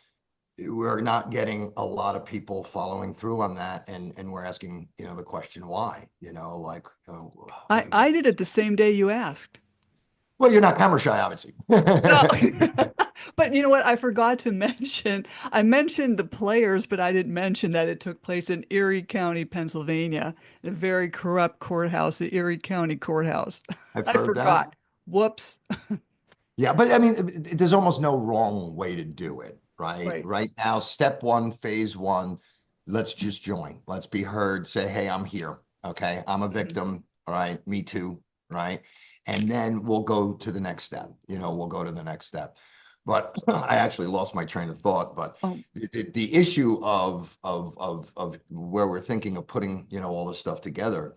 we're not getting a lot of people following through on that, and we're asking, the question why, like, I did it the same day you asked. well, you're not camera shy, obviously. No. But you know what? I forgot to mention, I mentioned the players, but I didn't mention that it took place in Erie County, Pennsylvania, a very corrupt courthouse, the Erie County Courthouse. I've I heard that. forgot. Whoops. Yeah, but I mean, there's almost no wrong way to do it, right? Right. Right now, step one, phase one, let's just join. Let's be heard. Say, hey, I'm here. Okay, I'm a Mhm. victim. All right, me too. Right. And then we'll go to the next step. We'll go to the next step. But I actually lost my train of thought. But Oh, the issue of where we're thinking of putting, all this stuff together,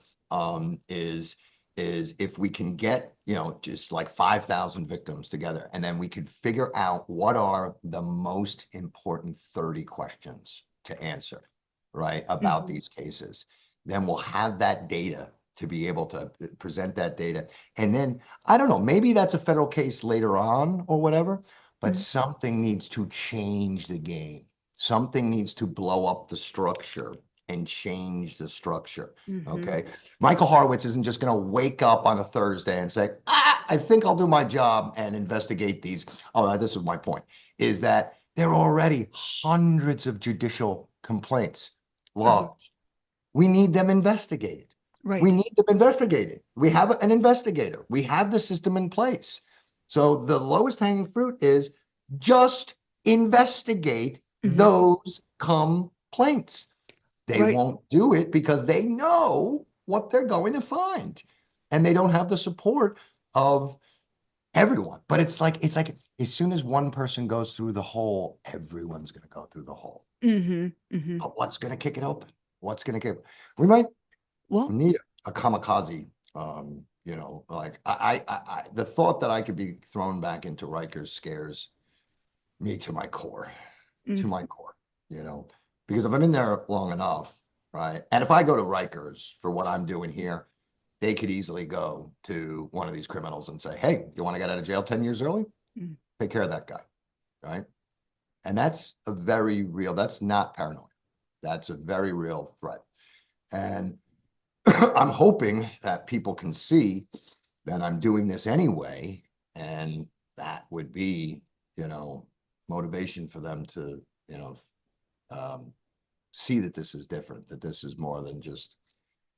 is if we can get, just like 5,000 victims together, and then we could figure out what are the most important 30 questions to answer, right, about mhm. these cases. Then we'll have that data to be able to present that data. And then, I don't know, maybe that's a federal case later on or whatever, but Mhm. something needs to change the game. Something needs to blow up the structure and change the structure. Mhm. Okay. Michael Horowitz isn't just going to wake up on a Thursday and say, I think I'll do my job and investigate these. Oh, this is my point, is that there are already hundreds of judicial complaints Uh-huh. logged. We need them investigated. We Right. need them investigated. We have an investigator. We have the system in place. So the lowest hanging fruit is just investigate Mhm. those complaints. They Right. won't do it because they know what they're going to find. And they don't have the support of everyone. But it's like as soon as one person goes through the hole, everyone's going to go through the hole. Mhm. Mhm. But what's going to kick it open? What's going to kick? We might Well, need a kamikaze. Like the thought that I could be thrown back into Rikers scares me to my core, to mm, my core. Because if I'm in there long enough, right? And if I go to Rikers for what I'm doing here, they could easily go to one of these criminals and say, hey, you want to get out of jail 10 years early? Mm. Take care of that guy, right? And that's a very real, that's not paranoia. That's a very real threat. And I'm hoping that people can see that I'm doing this anyway. And that would be, motivation for them to, um, see that this is different, that this is more than just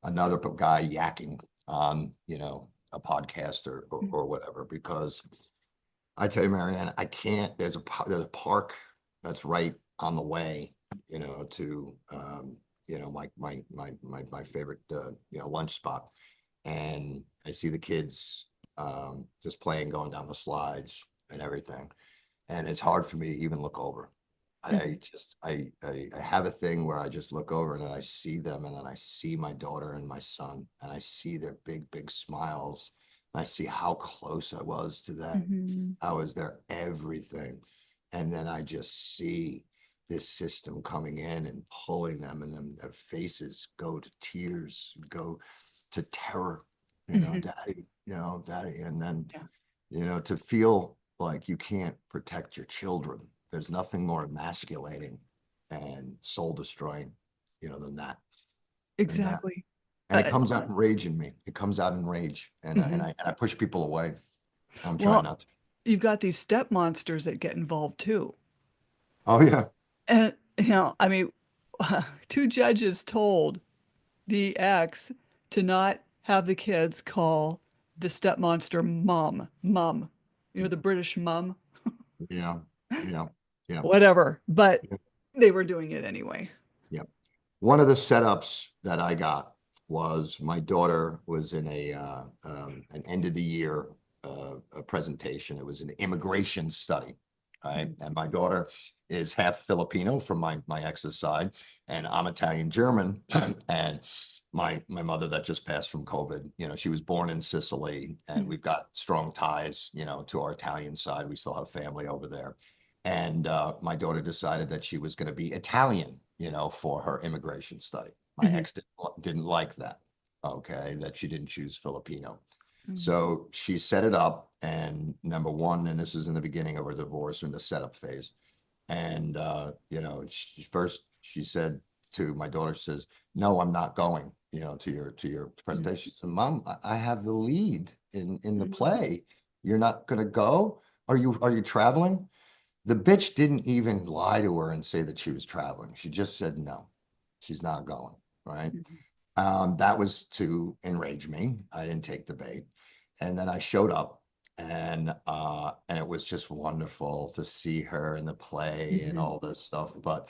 another guy yakking on, a podcast or whatever. Because I tell you, Maryann, I can't. There's a park that's right on the way, to my favorite lunch spot, and I see the kids just playing, going down the slides and everything, and it's hard for me to even look over. I just I have a thing where I just look over and then I see them, and then I see my daughter and my son, and I see their big smiles. And I see how close I was to them. Mhm. I was their everything. And then I just see this system coming in and pulling them, and then their faces go to tears, go to terror, Mhm. daddy, daddy. And then, Yeah. to feel like you can't protect your children. There's nothing more emasculating and soul destroying, than that, than that. Exactly. And it Uh, comes out in rage in me. It comes out in rage, and mhm. I push people away. I'm trying Well, not to. you've got these step monsters that get involved too. Oh yeah, And, I mean, two judges told the ex to not have the kids call the step monster mom, mum. The British mum, yeah, yeah, yeah, whatever. But yeah, they were doing it anyway. yeah. One of the setups that I got was my daughter was in an end of the year a presentation. It was an immigration study, right? Mhm. And my daughter is half Filipino from my ex's side, and I'm Italian German. And my mother that just passed from COVID, she was born in Sicily, and Mhm. we've got strong ties, to our Italian side. We still have family over there. And my daughter decided that she was going to be Italian, for her immigration study. My Mhm. ex didn't like that, okay, that she didn't choose Filipino. Mhm. So she set it up, and number one, and this was in the beginning of her divorce in the setup phase. And she said to my daughter, she says, "No, I'm not going, to your Mhm. presentation." She said, "Mom, I have the lead in the Mhm. play. You're not going to go? Are you traveling?" The bitch didn't even lie to her and say that she was traveling. She just said no, she's not going. Right. Mhm. That was to enrage me. I didn't take the bait. And then I showed up, and it was just wonderful to see her in the play and Mhm. all this stuff. But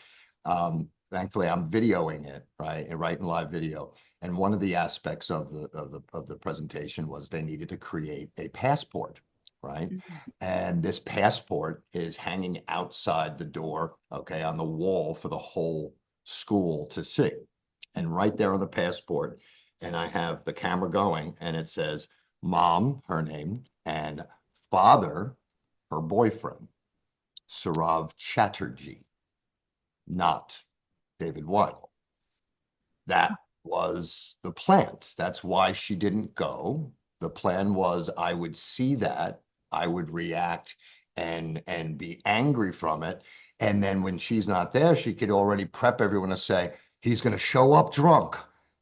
thankfully I'm videoing it, right? And writing live video. And one of the aspects of the presentation was they needed to create a passport, right? Mhm. And this passport is hanging outside the door, okay, on the wall for the whole school to see. And right there on the passport, and I have the camera going, and it says mom, her name, and father, her boyfriend, Sarav Chatterjee, not David Weigel. That was the plan. That's why she didn't go. The plan was I would see that, I would react and be angry from it. And then when she's not there, she could already prep everyone to say, he's going to show up drunk.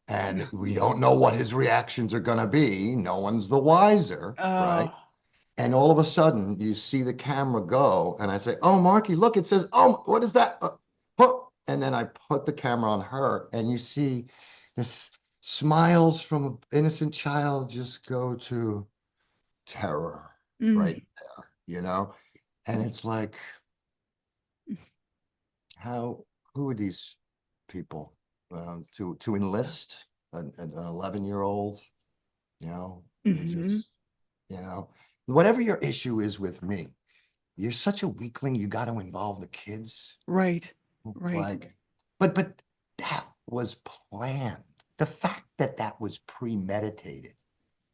And we don't know what his reactions are going to be. No one's the wiser, Oh. right? And all of a sudden, you see the camera go, and I say, "Oh, Marky, look, it says, oh, what is that?" And then I put the camera on her, and you see this smiles from an innocent child just go to terror right Mm. there, And it's like, how, who are these people to enlist an 11-year-old, who Mhm. just, you know, whatever your issue is with me. You're such a weakling. You got to involve the kids. Right. Right. Like, but that was planned. The fact that that was premeditated,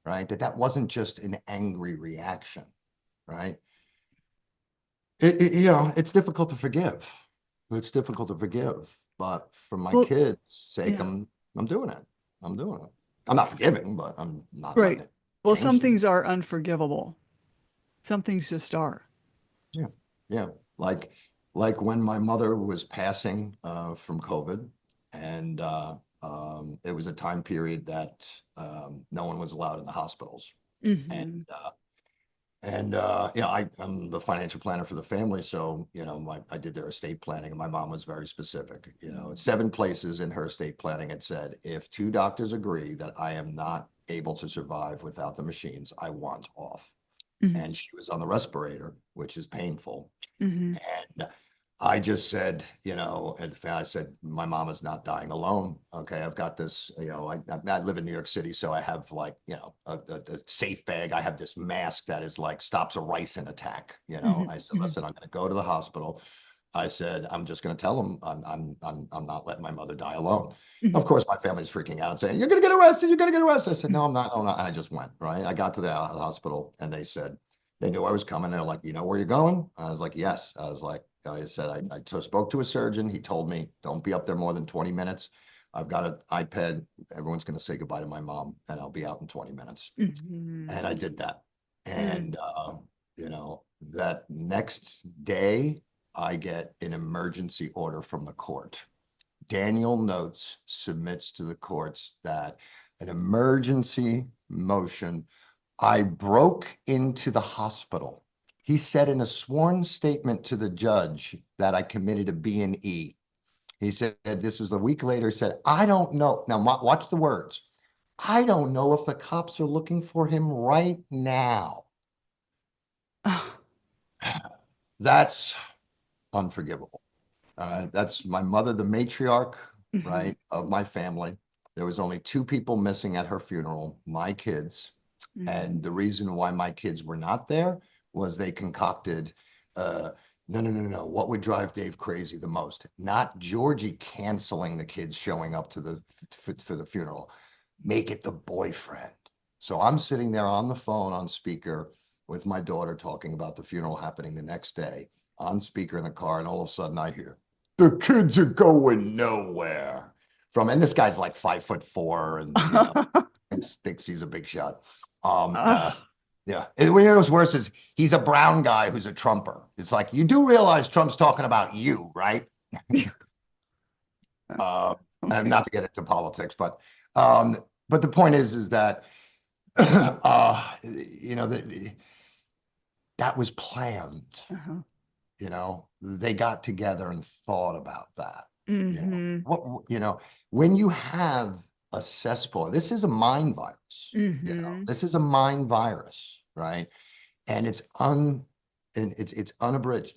right? That wasn't just an angry reaction, right? It's difficult to forgive. It's difficult to forgive. but for my Well, kids' sake, yeah, I'm doing it. I'm doing it. I'm not forgiving, but I'm not letting right. it Well, some change me. things are unforgivable. Some things just are. Yeah, yeah. Like like when my mother was passing from COVID, and it was a time period that no one was allowed in the hospitals, and Hmm. I'm the financial planner for the family, so I did their estate planning, and my mom was very specific. Seven places in her estate planning had said, if two doctors agree that I am not able to survive without the machines, I want off. Hmm. And she was on the respirator, which is painful. Hmm. And I just said, and I said, my mom is not dying alone. Okay, I've got this, I live in New York City, so I have like, a safe bag. I have this mask that is like stops a ricin attack. Hmm. I said, Hmm. listen, I'm going to go to the hospital. I said, I'm just going to tell them I'm not letting my mother die alone. Hmm. Of course, my family's freaking out, saying, "You're going to get arrested. You're going to get arrested." I said, "No, I'm not. I'm not." And I just went. Right. I got to the hospital, and they said they knew I was coming. They're like, "You know where you're going?" I was like, "Yes." I was like, I said, I spoke to a surgeon. He told me, "Don't be up there more than 20 minutes. I've got an iPad. Everyone's going to say goodbye to my mom, and I'll be out in 20 minutes." Hmm. And I did that. Hmm. And that next day, I get an emergency order from the court. Daniel Notes submits to the courts that an emergency motion. I broke into the hospital. He said in a sworn statement to the judge that I committed a B&E. He said, this was a week later, said, I don't know. Now, watch the words. I don't know if the cops are looking for him right now. That's unforgivable. That's my mother, the matriarch, Hmm. right, of my family. There was only two people missing at her funeral, my kids. Hmm. And the reason why my kids were not there was they concocted, uh, no, no, no, no, no. What would drive Dave crazy the most? Not Georgie canceling the kids showing up to for the funeral. Make it the boyfriend. So I'm sitting there on the phone on speaker with my daughter talking about the funeral happening the next day on speaker in the car, and all of a sudden I hear, the kids are going nowhere. And this guy's like 5'4", and thinks he's a big shot. Um, uh, Ah. yeah. And what was worse is he's a brown guy who's a Trumper. It's like, you do realize Trump's talking about you, right? Uh, and Okay. not to get into politics, but the point is that, that was planned. Uh-huh. They got together and thought about that. Hmm. When you have a cesspool, this is a mind virus. Hmm. This is a mind virus, right? And it's unabridged.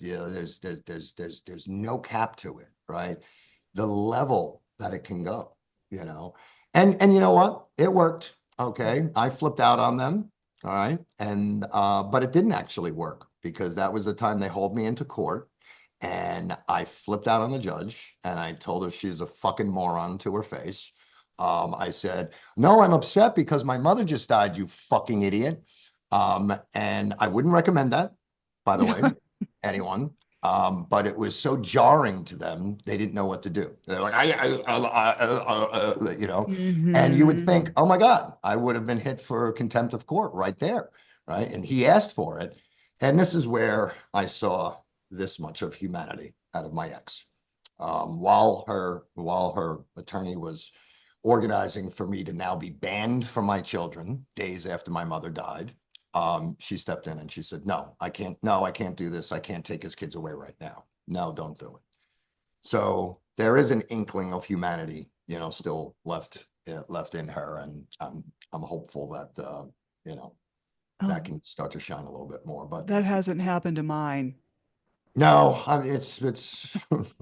There's no cap to it, right? The level that it can go, you know. And you know what? It worked. Okay. I flipped out on them. All right. And but it didn't actually work because that was the time they hauled me into court. And I flipped out on the judge and I told her she's a fucking moron to her face. I said, no, I'm upset because my mother just died, you fucking idiot. And I wouldn't recommend that, by the way, anyone. But it was so jarring to them, they didn't know what to do. They're like, and you would Hmm. think, oh my God, I would have been hit for contempt of court right there, right? And he asked for it. And this is where I saw this much of humanity out of my ex. While her attorney was organizing for me to now be banned from my children days after my mother died, she stepped in and she said, "No, I can't. No, I can't do this. I can't take his kids away right now. No, don't do it." So there is an inkling of humanity, still left in her, and I'm hopeful that you know that Oh, can start to shine a little bit more. But that hasn't happened to mine. no, it's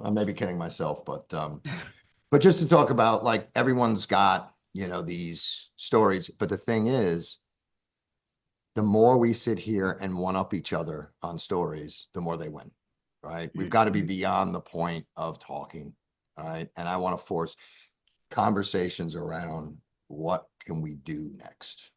I may be kidding myself, but just to talk about, like, everyone's got these stories, but the thing is, the more we sit here and one up each other on stories, the more they win, right? We've got to be Hmm. beyond the point of talking, all right? And I want to force conversations around what can we do next?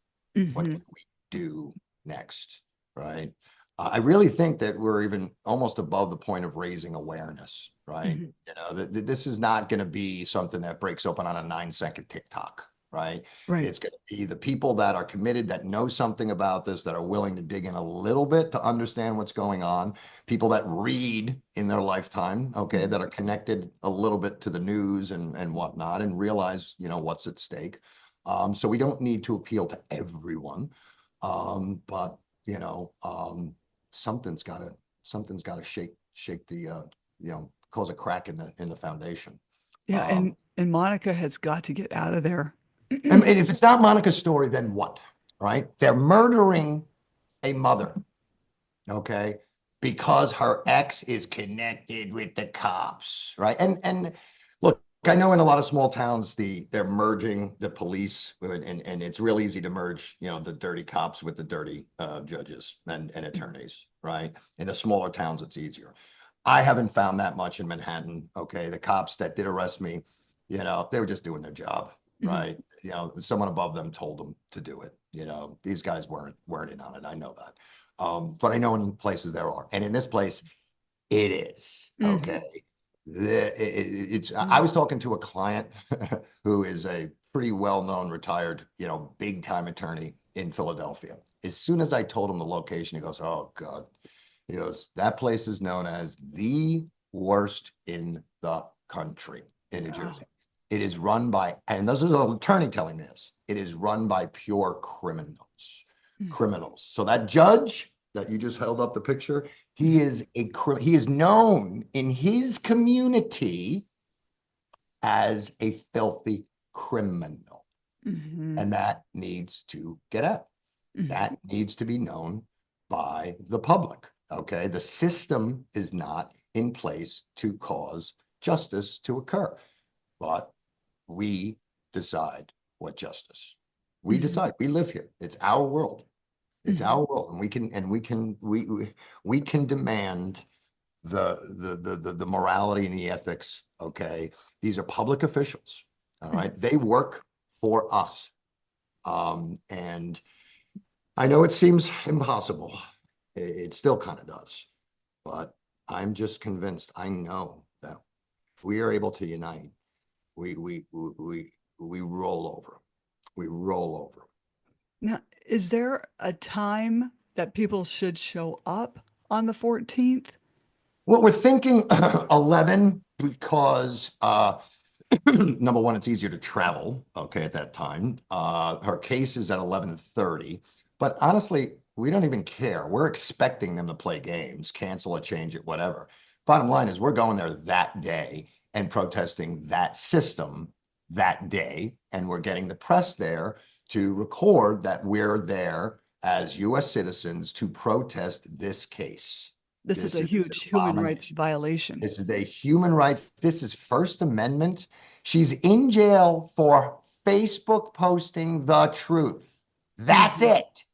What Hmm. can we do next, right? I really think that we're even almost above the point of raising awareness, right? Mhm. You know, this is not going to be something that breaks open on a 9-second TikTok, right? Right. It's going to be the people that are committed, that know something about this, that are willing to dig in a little bit to understand what's going on, people that read in their lifetime, okay, Mhm. that are connected a little bit to the news and whatnot and realize, you know, what's at stake. So we don't need to appeal to everyone, but you know, something's got to shake the you know, cause a crack in the foundation. Yeah, Um, and Monica has got to get out of there. and if it's not Monica's story, then what? Right? They're murdering a mother, okay, because her ex is connected with the cops, right? And look, I know in a lot of small towns they're merging the police, and it's real easy to merge, you know, the dirty cops with the dirty judges and attorneys, right? In the smaller towns, it's easier. I haven't found that much in Manhattan. Okay, the cops that did arrest me, you know, they were just doing their job, Mhm. right? You know, someone above them told them to do it. You know, these guys weren't in on it. I know that. But I know in places there are, and in this place, it is Mhm. okay. It's. I Mhm. was talking to a client who is a pretty well-known, retired, you know, big-time attorney in Philadelphia. As soon as I told him the location, he goes, "Oh God." He goes, "That place is known as the worst in the country in New Oh. Jersey. It is run by, and this is an attorney telling me this, it is run by pure criminals. Mm. Criminals. So that judge that you just held up the picture, he is known in his community as a filthy criminal. Mhm. And that needs to get out. Mhm. That needs to be known by the public. Okay. The system is not in place to cause justice to occur, but we decide what justice. We Mhm. decide. We live here. It's our world. It's Mhm. our world, and we can demand the morality and the ethics. Okay, these are public officials. All Mhm. right, they work for us, and I know it seems impossible. It still kind of does, but I'm just convinced. I know that if we are able to unite, we roll over. We roll over. Now, is there a time that people should show up on the 14th? Well, we're thinking 11 because number one, it's easier to travel, okay, at that time. Her case is at 11:30, but honestly, we don't even care. We're expecting them to play games, cancel it, change it, whatever. Bottom line is we're going there that day and protesting that system that day, and we're getting the press there to record that we're there as U.S. citizens to protest this case. This is This a is an huge human rights abomination. violation. This is a human rights. This is First Amendment. She's in jail for Facebook posting the truth. That's Mhm. it.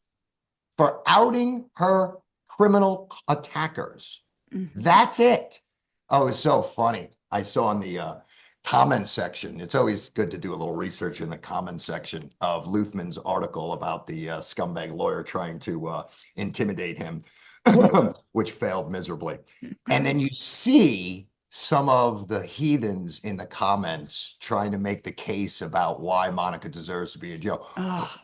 For outing her criminal attackers. Mhm. That's it. Oh, it's so funny. I saw in the comment section, it's always good to do a little research in the comment section of Luthman's article about the scumbag lawyer trying to intimidate him, which failed miserably. And then you see some of the heathens in the comments trying to make the case about why Monica deserves to be in jail. Ah,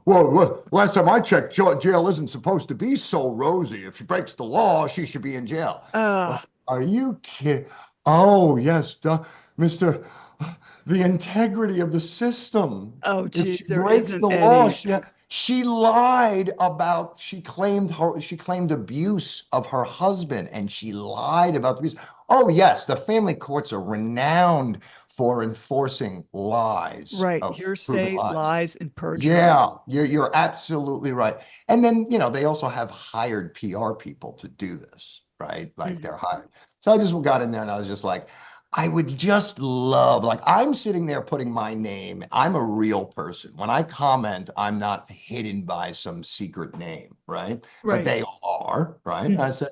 Well, last time I checked, jail isn't supposed to be so rosy. If she breaks the law, she should be in jail. Like, ah. are you kidding? Oh, yes, Mr. The integrity of the system. Oh, If geez, she there breaks isn't the law, any. she lied about, she claimed abuse of her husband, and she lied about abuse. Oh, yes, the family courts are renowned for enforcing lies, Right. okay, proven Hearsay, lies. lies, and perjury. Yeah, you're absolutely right. And then, you know, they also have hired PR people to do this, right? Like Mhm. they're hired. So I just got in there and I was just like, I would just love, like, I'm sitting there putting my name. I'm a real person. When I comment, I'm not hidden by some secret name, right? But Right. they are, right? I Mhm. said,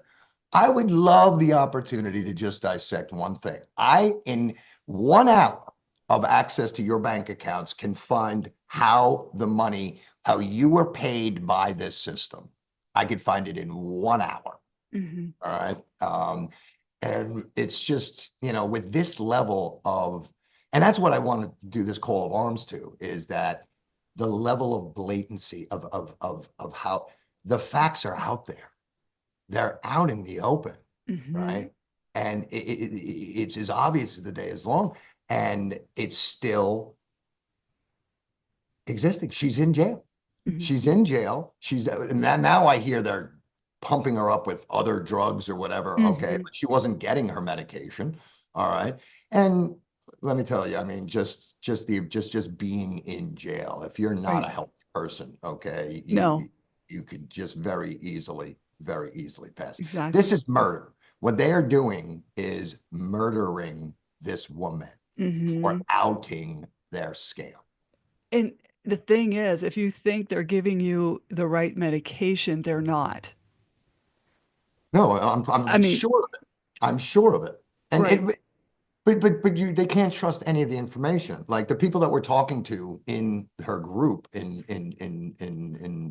I would love the opportunity to just dissect one thing. In 1 hour of access to your bank accounts, can find how you were paid by this system. I could find it in 1 hour. Hmm. All right. And it's just, with this level of, and that's what I want to do this call of arms to, is that the level of blatancy of how the facts are out there. They're out in the open, Hmm. right? And it's as obvious as the day is long, and it's still existing. She's in jail. Hmm. She's in jail. And now I hear they're pumping her up with other drugs or whatever. Okay, Hmm. but she wasn't getting her medication. All right. And let me tell you, I mean, just being in jail, if you're not a Right. healthy person, okay, No, you could just very easily pass. This exactly. is murder. What they are doing is murdering this woman for Hmm. outing their scam. And the thing is, if you think they're giving you the right medication, they're not. No, I I'm mean, sure of it. I'm sure of it. And right. they can't trust any of the information. Like the people that we're talking to in her group in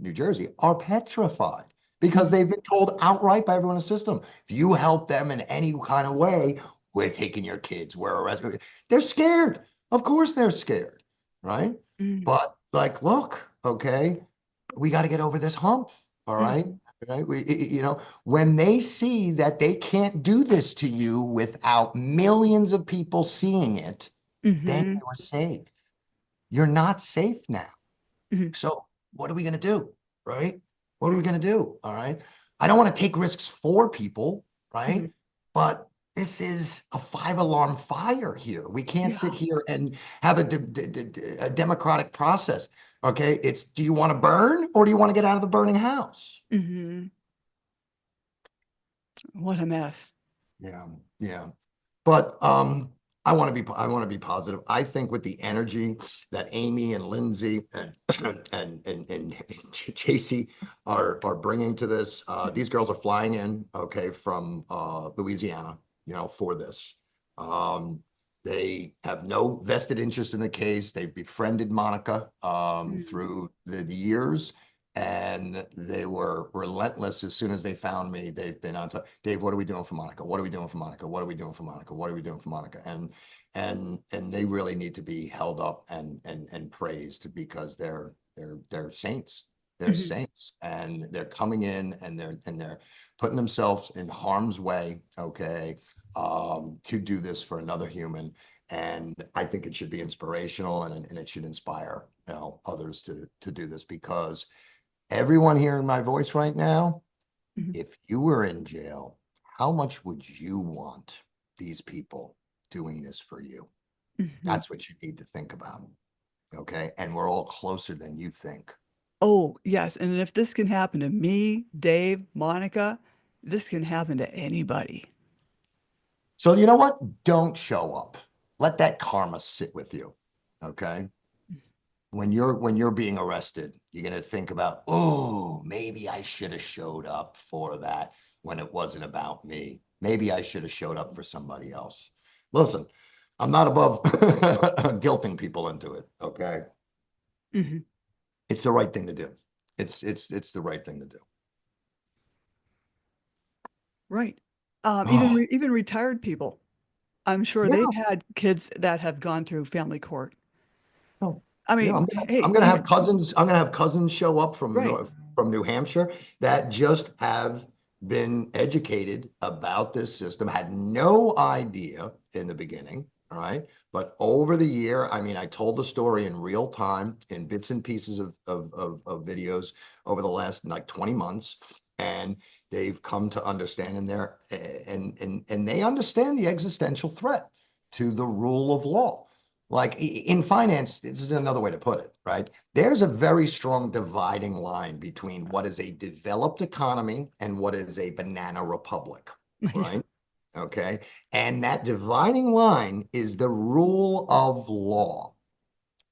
New Jersey are petrified because Mhm. they've been told outright by everyone in the system, if you help them in any kind of way, we're taking your kids, we're arresting. They're scared. Of course they're scared, right? Mhm. But like, look, okay, we got to get over this hump. All right. Mhm. Right. When they see that they can't do this to you without millions of people seeing it, then Mhm. you're safe. You're not safe now. Mhm. So what are we going to do? Right? What are we going to do? All right. I don't want to take risks for people, right? Mhm. But this is a five-alarm fire here. We can't sit Yeah. here and have a democratic process. Okay. It's, do you want to burn or do you want to get out of the burning house? Mhm. What a mess. Yeah, yeah. But I want to be positive. I think with the energy that Amy and Lindsay and and JC are bringing to this, these girls are flying in, okay, from Louisiana, for this. Um, they have no vested interest in the case. They've befriended Monica Mhm. through the years, and they were relentless as soon as they found me. They've been on top. Dave, what are we doing for Monica? What are we doing for Monica? What are we doing for Monica? What are we doing for Monica? And they really need to be held up and praised because they're saints. They're Mhm. saints, and they're coming in and they're putting themselves in harm's way, okay, to do this for another human. And I think it should be inspirational, and it should inspire, others to do this, because everyone hearing my voice right now, Mhm. if you were in jail, how much would you want these people doing this for you? Mhm. That's what you need to think about. Okay. And we're all closer than you think. Oh, yes. And if this can happen to me, Dave, Monica, this can happen to anybody. So, you know what? Don't show up. Let that karma sit with you. Okay. When you're being arrested, you're going to think about, oh, maybe I should have showed up for that when it wasn't about me. Maybe I should have showed up for somebody else. Listen, I'm not above guilting people into it, okay? Mhm. It's the right thing to do. It's the right thing to do. Right. Oh, Even retired people. I'm sure they've yeah. had kids that have gone through family court. Oh, I yeah, mean, I'm hey, gonna have even cousins. I'm gonna have cousins show up right. From New Hampshire that just have been educated about this system, had no idea in the beginning. All right. But over the year, I mean, I told the story in real time in bits and pieces of videos over the last like 20 months. And they've come to understand, and they understand the existential threat to the rule of law. Like in finance, this is another way to put it, right? There's a very strong dividing line between what is a developed economy and what is a banana republic, Yeah. right? Okay. And that dividing line is the rule of law,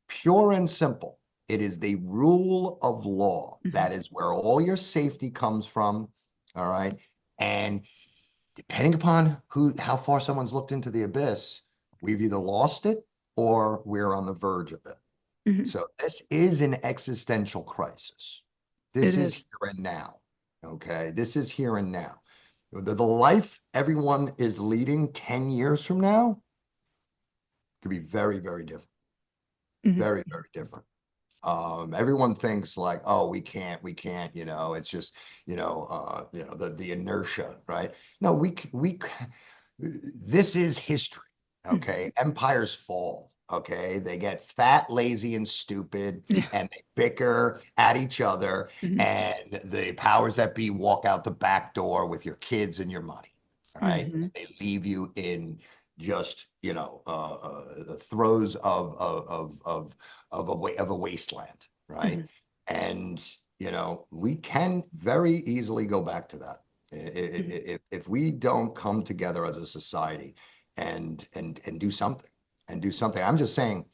pure and simple. It is the rule of law. Mhm. That is where all your safety comes from. All right. And depending upon how far someone's looked into the abyss, we've either lost it or we're on the verge of it. Mhm. So this is an existential crisis. It This is is. here and now. Okay, this is here and now. The life everyone is leading 10 years from now could be very, very different. Mhm. Very, very different. Everyone thinks like, oh, we can't, it's just, the inertia, right? No, this is history. Mhm. Okay. Empires fall. Okay. They get fat, lazy, and stupid, Yeah. and they bicker at each other. Mhm. And the powers that be walk out the back door with your kids and your money. All right. Mhm. They leave you in just, the throes of a wasteland, right? Mhm. And we can very easily go back to that Mhm. if we don't come together as a society and do something and do something. I'm just saying,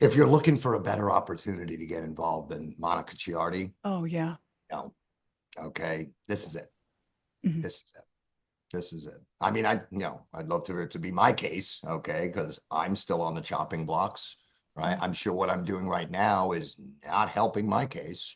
if you're looking for a better opportunity to get involved than Monica Ciardi, Oh, yeah. no, okay, this is it. Mhm. This is it. This is it. I mean, I'd love to it to be my case, okay, because I'm still on the chopping blocks, right? Mhm. I'm sure what I'm doing right now is not helping my case.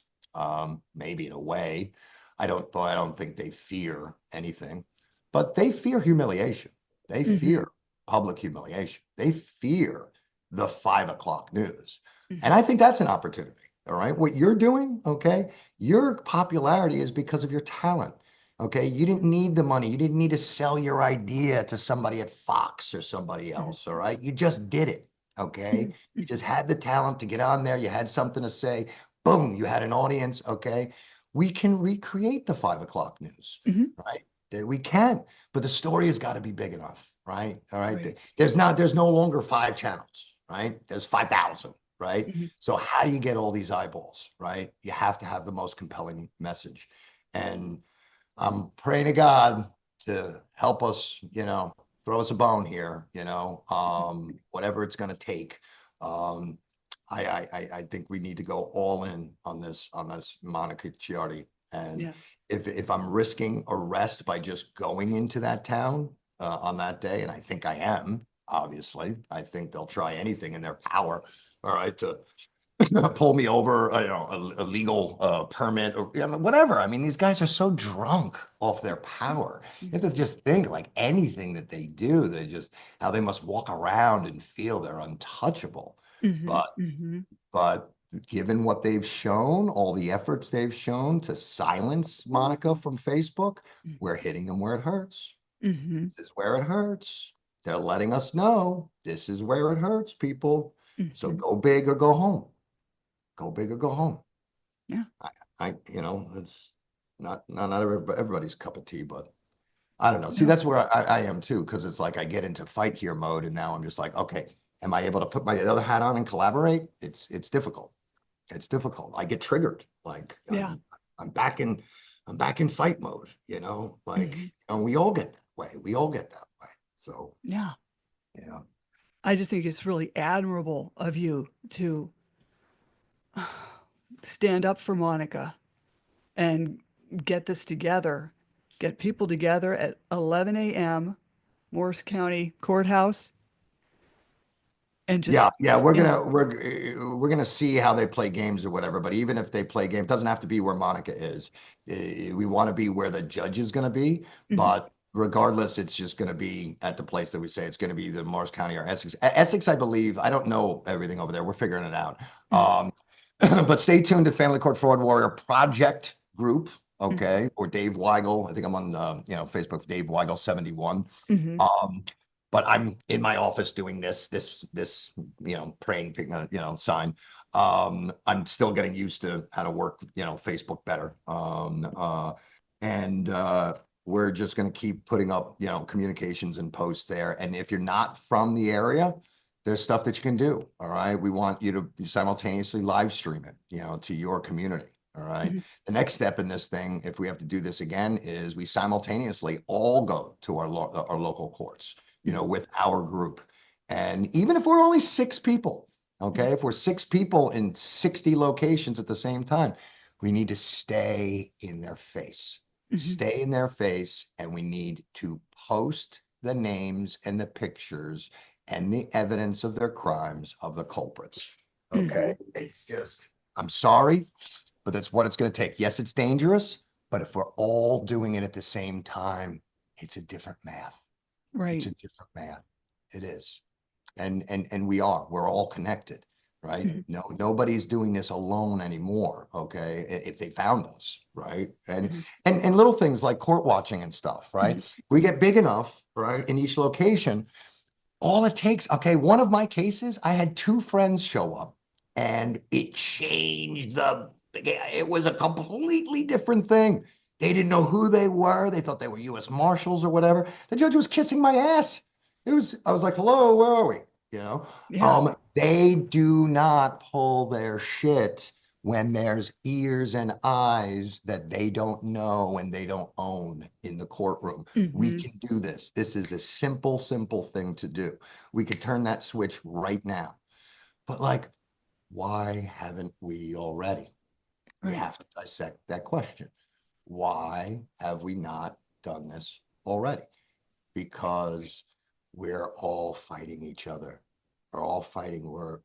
Maybe in a way. I don't think they fear anything, but they fear humiliation. They Mhm. fear public humiliation. They fear the 5 o'clock news. And Mhm. I think that's an opportunity. All right. What you're doing, okay, your popularity is because of your talent. Okay, you didn't need the money. You didn't need to sell your idea to somebody at Fox or somebody Mhm. else. All right, you just did it. Okay, Mhm. you Mhm. just had the talent to get on there. You had something to say. Boom, you had an audience. Okay, we can recreate the 5 o'clock news, Mhm. right? We can, but the story has got to be big enough, right? All right, Right. there's no longer 5 channels, right? There's 5,000, right? Mhm. So how do you get all these eyeballs, right? You have to have the most compelling message, and I'm praying to God to help us, throw us a bone here, whatever it's going to take. Um, I think we need to go all in on this Monica Ciardi. And Yes. if I'm risking arrest by just going into that town on that day, and I think I am, obviously, I think they'll try anything in their power, all right, to pull me over, a legal permit or whatever. I mean, these guys are so drunk off their power. You have Mhm. to just think like anything that they do, they just how they must walk around and feel they're untouchable. Mhm. But Mhm. but given what they've shown, all the efforts they've shown to silence Monica from Facebook, we're hitting them where it hurts. Mhm. This is where it hurts. They're letting us know this is where it hurts, people. So Mhm. go big or go home. Go big or go home. Yeah. It's not everybody's cup of tea, but I don't know. See, No. that's where I am too, because it's like I get into fight here mode, and now I'm just like, okay, am I able to put my other hat on and collaborate? It's difficult. It's difficult. I get triggered. Like Yeah. I'm back in I'm back in fight mode, Mhm. and we all get that way. We all get that way. So Yeah. yeah. I just think it's really admirable of you to stand up for Monica and get this together, get people together at 11 a.m., Morris County Courthouse, and just, Yeah, yeah. we're gonna see how they play games or whatever. But even if they play games, it doesn't have to be where Monica is. We want to be where the judge is going to be. Mhm. But regardless, it's just going to be at the place that we say it's going to be the Morris County or Essex. Essex, I believe. I don't know everything over there. We're figuring it out. Mhm. But stay tuned to Family Court Fraud Warrior Project Group. Mhm. Okay, or Dave Weigel. I think I'm on Facebook, Dave Weigel 71. Mhm. Um, but I'm in my office doing this, praying, sign. I'm still getting used to how to work, Facebook better. And we're just going to keep putting up, communications and posts there. And if you're not from the area, there's stuff that you can do. All right. We want you to simultaneously live stream it, to your community. All right. Mhm. The next step in this thing, if we have to do this again, is we simultaneously all go to our local courts, Mhm. with our group. And even if we're only 6 people, Mhm. okay, if we're 6 people in 60 locations at the same time, we need to Mhm. stay in their face, and we need to post the names and the pictures and the evidence of their crimes of the culprits. Okay. Mhm. It's just, I'm sorry, but that's what it's going to take. Yes, it's dangerous, But if we're all doing it at the same time, it's a different math. It's Right. a different math. It is. And we're all connected, right? Mhm. Nobody's doing this alone anymore, okay? If they found us, right? And Mhm. and little things like court watching and stuff, right? Mhm. We get big enough, right, in each location. All it takes, okay, one of my cases, I had two friends show up and it changed it was a completely different thing. They didn't know who they were. They thought they were U.S. Marshals or whatever. The judge was kissing my ass. I was like, hello, where are we? You know, Yeah. they do not pull their shit when there's ears and eyes that they don't know and they don't own in the courtroom. We Hmm. can do this. This is a simple, simple thing to do. We could turn that switch right now. But like, why haven't we already? We Right. have to dissect that question. Why have we not done this already? Because we're all fighting each other. We're all fighting. We're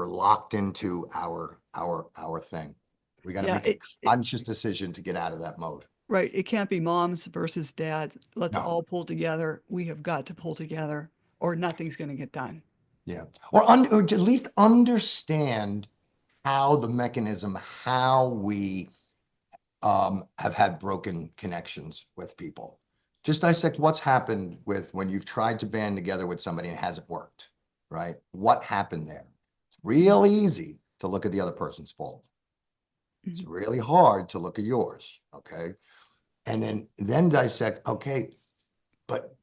locked into our thing. We got to Yeah. make a conscious decision to get out of that mode. Right. It can't be moms versus dads. Let's No. all pull together. We have got to pull together, or nothing's going to get done. Yeah. Or at least understand how the mechanism, how we have had broken connections with people. Just dissect what's happened with when you've tried to band together with somebody and it hasn't worked, right? What happened there? It's real easy to look at the other person's fault. It's Mhm. really hard to look at yours, okay? And then dissect, okay, but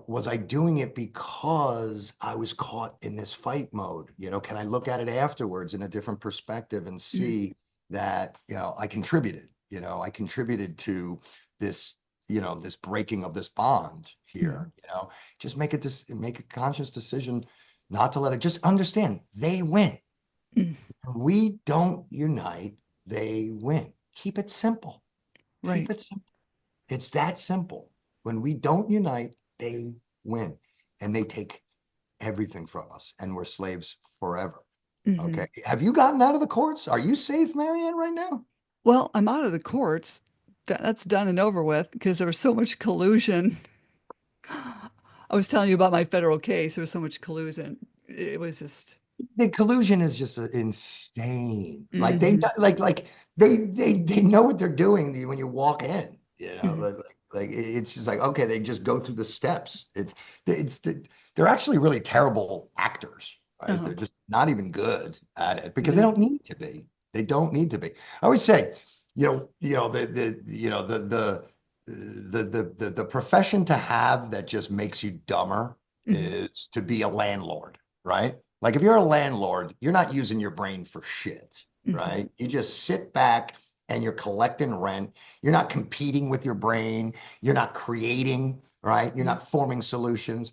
was I doing it because I was caught in this fight mode? Can I look at it afterwards in a different perspective and Mhm. see that, I contributed, I contributed to this, this breaking of this bond here, Mhm. just make a conscious decision not to let it, just understand they win. Mhm. We don't unite, they win. Keep it simple. Keep Right. it simple. It's that simple. When we don't unite, they win and they take everything from us and we're slaves forever. Hmm. Okay. Have you gotten out of the courts? Are you safe, Maryann, right now? Well, I'm out of the courts. That's done and over with because there was so much collusion. I was telling you about my federal case. There was so much collusion. It was just. The collusion is just insane. Like Hmm. they know what they're doing when you walk in, Hmm. it's just like, okay, they just go through the steps. It's they're actually really terrible actors, right? Uh-huh. They're just not even good at it because they No. don't need to be. They don't need to be. I always say, the profession to have that just makes you dumber Hmm. is to be a landlord, right? Like if you're a landlord, you're not using your brain for shit, Hmm. right? You just sit back and you're collecting rent. You're not competing with your brain. You're not creating, right? You're Hmm. not forming solutions.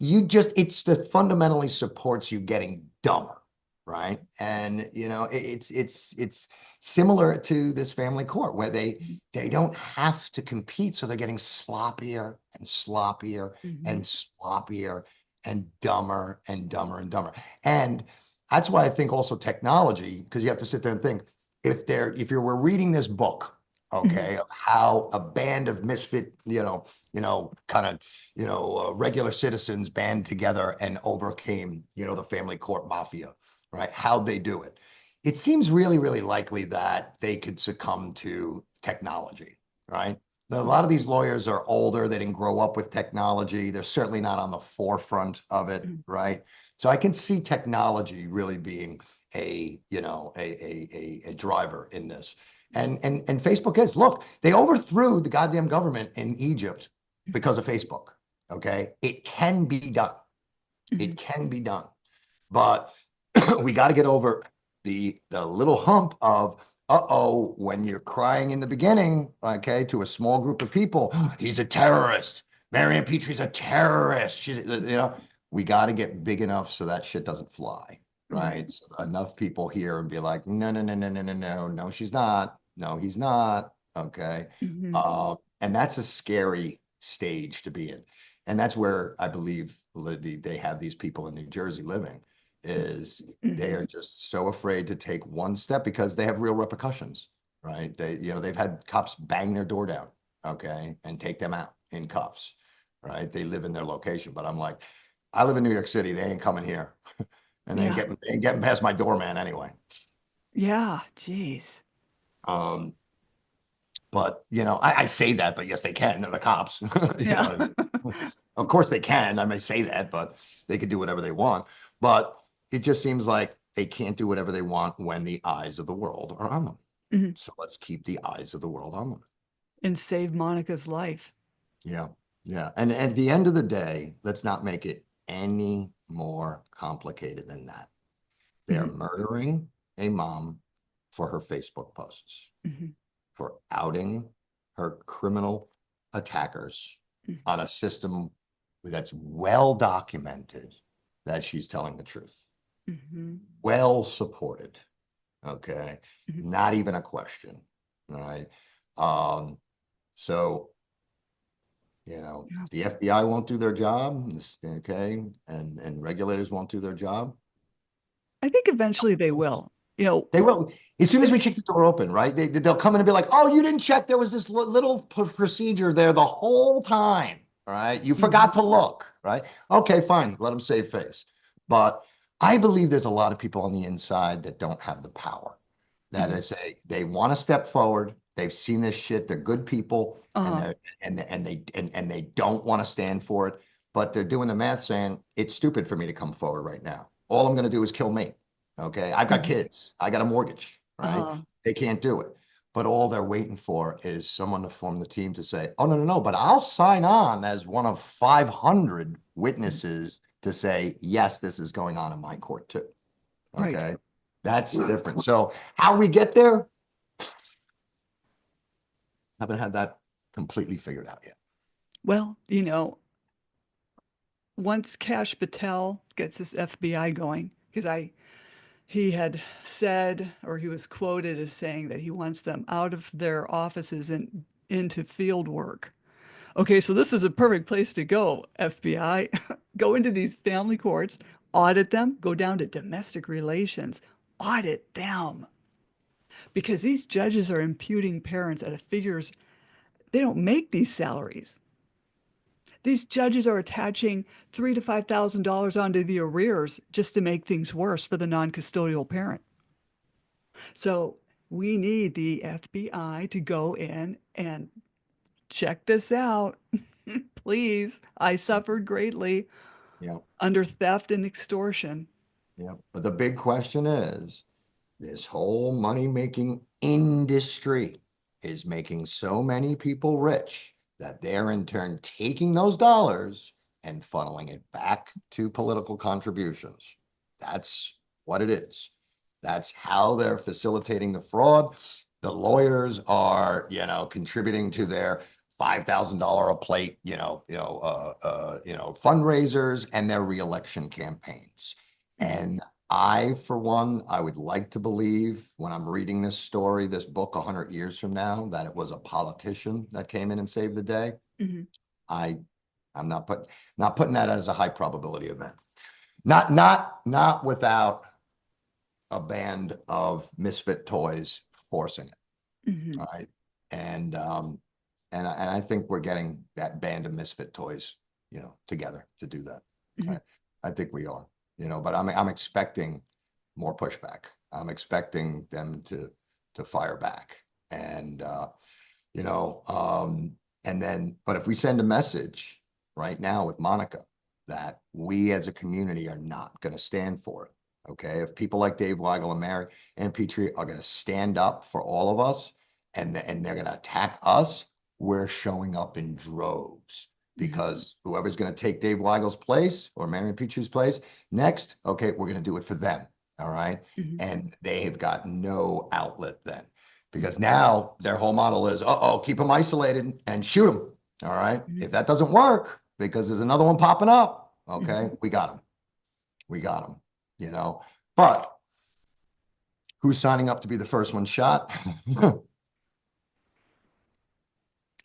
It's that fundamentally supports you getting dumber, right? And it's similar to this family court where they don't have to compete, so they're getting sloppier and sloppier Hmm. and sloppier and dumber and dumber and dumber. And that's why I think also technology, because you have to sit there and think, if you were reading this book, Hmm. okay, of how a band of misfit, kind of, regular citizens band together and overcame, the family court mafia, right? How'd they do it? It seems really, really likely that they could succumb to technology, right? A lot of these lawyers are older. They didn't grow up with technology. They're certainly not on the forefront of it, Hmm. right? So I can see technology really being a driver in this. And Facebook is, look, they overthrew the goddamn government in Egypt because of Facebook. Okay. It can be done. Hmm. It can be done. But we got to get over the little hump of when you're crying in the beginning, okay, to a small group of people, he's a terrorist. Maryann Petri's a terrorist. We got to get big enough so that shit doesn't fly, Right. right? So enough people hear and be like, no, no, no, no, no, no, no, no, she's not. No, he's not. Okay. Hmm. And that's a scary stage to be in. And that's where I believe they have these people in New Jersey living is they Hmm. are just so afraid to take one step because they have real repercussions. right? They've had cops bang their door down, okay, and take them out in cuffs, right? They live in their location, but I'm like, I live in New York City. They ain't coming here, and Yeah. they ain't getting past my doorman anyway. Yeah. Jeez. Um, but I say that, but yes, they can. They're the cops. You know Yeah. what I mean? Of course they can. I may say that, but they can do whatever they want. But it just seems like they can't do whatever they want when the eyes of the world are on them. Mhm. So let's keep the eyes of the world on them. And save Monica's life. Yeah. Yeah. And at the end of the day, let's not make it any more complicated than that. They're Mhm. murdering a mom for her Facebook posts, Mhm. for outing her criminal attackers on a system that's well documented that she's telling the truth, Mhm. well supported. Okay. Mhm. Not even a question. All right. Um, so, Yeah. if the FBI won't do their job, okay, and regulators won't do their job, I think eventually they will. You know, they will. As soon as if we kick the door open, right? They'll come in and be like, "Oh, you didn't check. There was this little procedure there the whole time, right? You Mhm. forgot to look, right? Okay, fine. Let them save face." But I believe there's a lot of people on the inside that don't have the power. That Mhm. they say they want to step forward. They've seen this shit. They're good people, and Uh-huh. they don't want to stand for it. But they're doing the math, saying it's stupid for me to come forward right now. All I'm going to do is kill me. Okay. I've got Mhm. kids. I got a mortgage, right? Uh-huh. They can't do it. But all they're waiting for is someone to form the team to say, oh, no, no, no, but I'll sign on as one of 500 Mhm. witnesses to say, yes, this is going on in my court too. Right. Okay. That's different. So how we get there, haven't had that completely figured out yet. Well, once Cash Patel gets this FBI going, because he had said, or he was quoted as saying that he wants them out of their offices and into field work. Okay, so this is a perfect place to go, FBI. Go into these family courts, audit them, go down to domestic relations, audit them. Because these judges are imputing parents at a figures, they don't make these salaries. These judges are attaching $3,000 to $5,000 onto the arrears just to make things worse for the non-custodial parent. So we need the FBI to go in and check this out. Please. I suffered greatly Yeah. under theft and extortion. Yeah. But the big question is this whole money making industry is making so many people rich that they're in turn taking those dollars and funneling it back to political contributions. That's what it is. That's how they're facilitating the fraud. The lawyers are, contributing to their $5,000 a plate, fundraisers and their reelection campaigns. Mhm. And for one, I would like to believe when I'm reading this story, this book 100 years from now, that it was a politician that came in and saved the day. Mhm. I, I'm not putting that as a high probability event. Not without a band of misfit toys forcing it. Mhm. All right, and I think we're getting that band of misfit toys, together to do that. Mhm. I, I think we are, but I'm expecting more pushback. I'm expecting them to fire back, and you know, um, but if we send a message right now with Monica that we as a community are not going to stand for it, okay? If people like Dave Weigel and Maryann Petri are going to stand up for all of us and they're going to attack us, we're showing up in droves Mhm. because whoever's going to take Dave Weigel's place or Maryann Petri's place next, okay, we're going to do it for them. All right. Mhm. And they've got no outlet then Mhm. because now their whole model is, uh-oh, keep them isolated and shoot them. All right. Mhm. If that doesn't work because there's another one popping up, okay, Mhm. we got them. We got them, you know. But who's signing up to be the first one shot?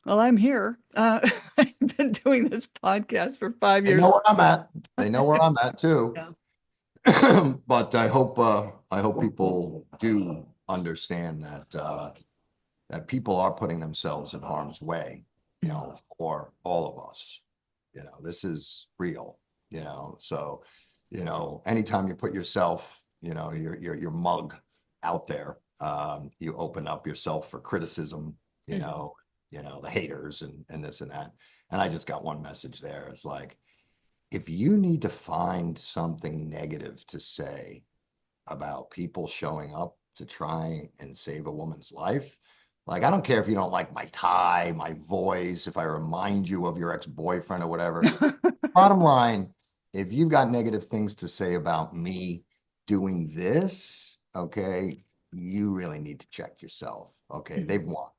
Well, I'm here. I've been doing this podcast for five They years. know where I'm at. They know where I'm at too. Yeah. But I hope people do understand that that people are putting themselves in harm's way, Mhm. for all of us. This is real, so, anytime you put yourself, your mug out there, you open up yourself for criticism, you Mhm. know, the haters and this and that. And I just got one message there. It's like, if you need to find something negative to say about people showing up to try and save a woman's life, like, I don't care if you don't like my tie, my voice, if I remind you of your ex-boyfriend or whatever. Bottom line, if you've got negative things to say about me doing this, okay, you really need to check yourself. Okay, Mhm. they've won,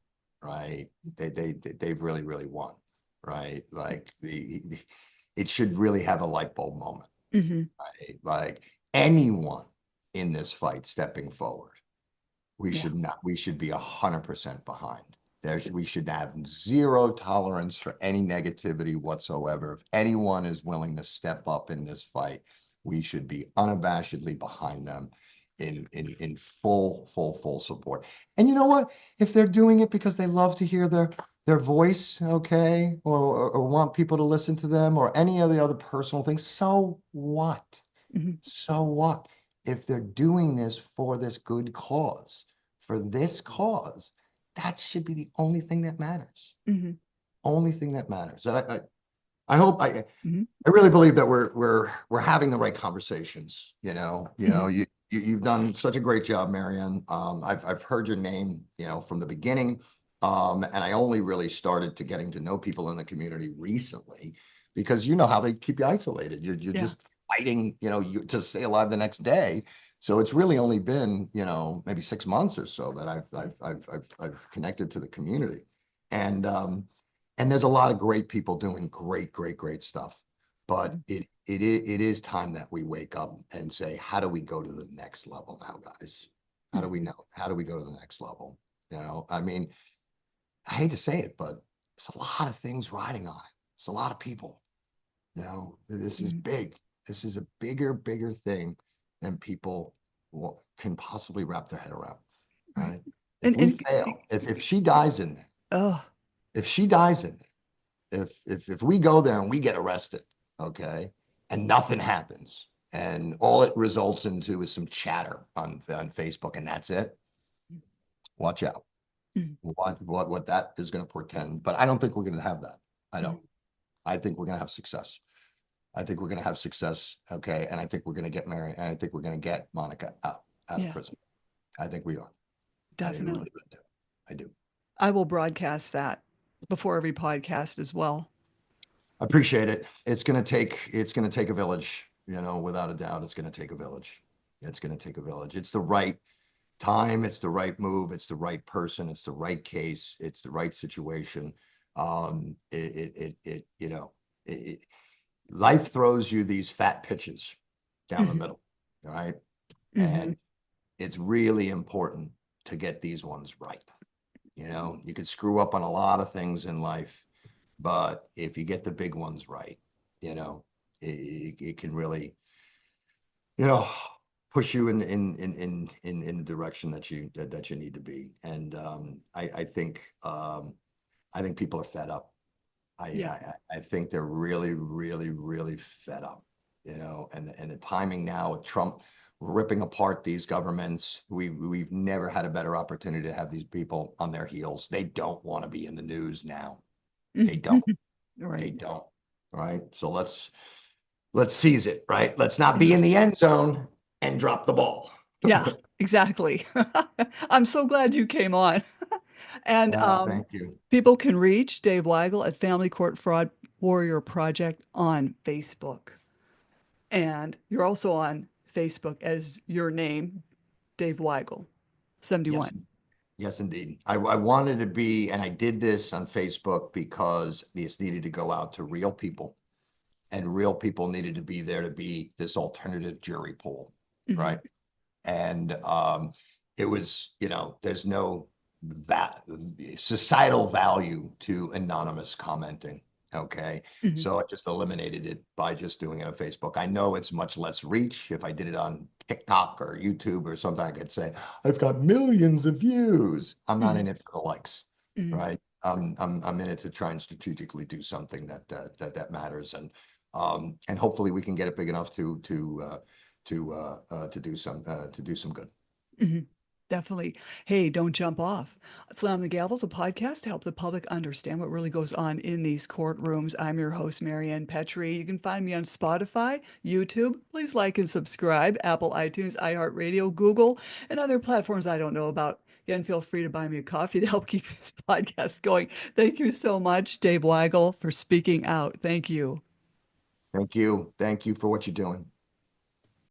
right? They've really, really won, right? Like, it should really have a light bulb moment, Mhm. right? Like, anyone in this fight stepping forward, Yeah. we should be 100% behind. We should have zero tolerance for any negativity whatsoever. If anyone is willing to step up in this fight, we should be unabashedly behind them in full support. And you know what? If they're doing it because they love to hear their voice, okay, or want people to listen to them, or any of the other personal things, so what? Mhm. So what? If they're doing this for this good cause, for this cause, that should be the only thing that matters. Mhm. Only thing that matters. I hope Mhm. I really believe that we're having the right conversations. Mhm. You've done such a great job, Maryann. I've heard your name, from the beginning. And I only really started to getting to know people in the community recently, because you know how they keep you isolated. You're Yeah. just fighting, to stay alive the next day. So it's really only been, maybe 6 months or so that I've connected to the community. And and there's a lot of great people doing great stuff. But Mhm. it is time that we wake up and say, how do we go to the next level now, guys? How do we Mhm. know? How do we go to the next level? I mean, I hate to say it, but there's a lot of things riding on it. It's a lot of people. This is Mhm. big. This is a bigger thing than people can possibly wrap their head around. Right. Right? If we And fail, if she dies in there, oh, if she dies in there, if we go there and we get arrested, okay, and nothing happens, and all it results into is some chatter on Facebook, and that's it, watch out. mhm. What that is going to portend. But I don't think we're going to have that. I don't. Mhm. I think we're going to have success. I think we're going to have success. Okay, and I think we're going to get married, and I think we're going to get Monica out of Yeah, prison. I think we are. I really, definitely. really do. I do. I will broadcast that before every podcast as well. I appreciate it. It's going to take a village, without a doubt. It's going to take a village. It's going to take a village. It's the right time, it's the right move, it's the right person, it's the right case, it's the right situation. It life throws you these fat pitches down the Mhm. middle, all right? Mhm. And it's really important to get these ones right. You could screw up on a lot of things in life, but if you get the big ones right, you know, it can really, you know, push you in the direction that you need to be. And I think people are fed up. Yeah. I think they're really fed up. And the timing now with Trump ripping apart these governments, we've never had a better opportunity to have these people on their heels. They don't want to be in the news now. They don't. They Right. don't. All right. So let's seize it, right? Let's not be Yeah. in the end zone and drop the ball. Yeah, exactly. I'm so glad you came on. And Thank you. people can reach Dave Weigel at Family Court Fraud Warrior Project on Facebook. And you're also on Facebook as your name, Dave Weigel, Yes, 71. yes, indeed. I wanted to be, and I did this on Facebook because this needed to go out to real people, and real people needed to be there to be this alternative jury pool, Mhm. right? And it was, there's no societal value to anonymous commenting. Okay. Mhm. So I just eliminated it by just doing it on Facebook. I know it's much less reach. If I did it on TikTok or YouTube or something, I could say, I've got millions of views. I'm not in Mhm. it for the likes, Mhm. right? I'm in it to try and strategically do something that matters, and hopefully we can get it big enough to do some good. Mhm. Definitely. Hey, don't jump off. Slam the Gavel's a podcast to help the public understand what really goes on in these courtrooms. I'm your host, Maryann Petri. You can find me on Spotify, YouTube. Please like and subscribe, Apple, iTunes, iHeartRadio, Google, and other platforms I don't know about. Again, feel free to buy me a coffee to help keep this podcast going. Thank you so much, Dave Weigel, for speaking out. Thank you. Thank you. Thank you for what you're doing.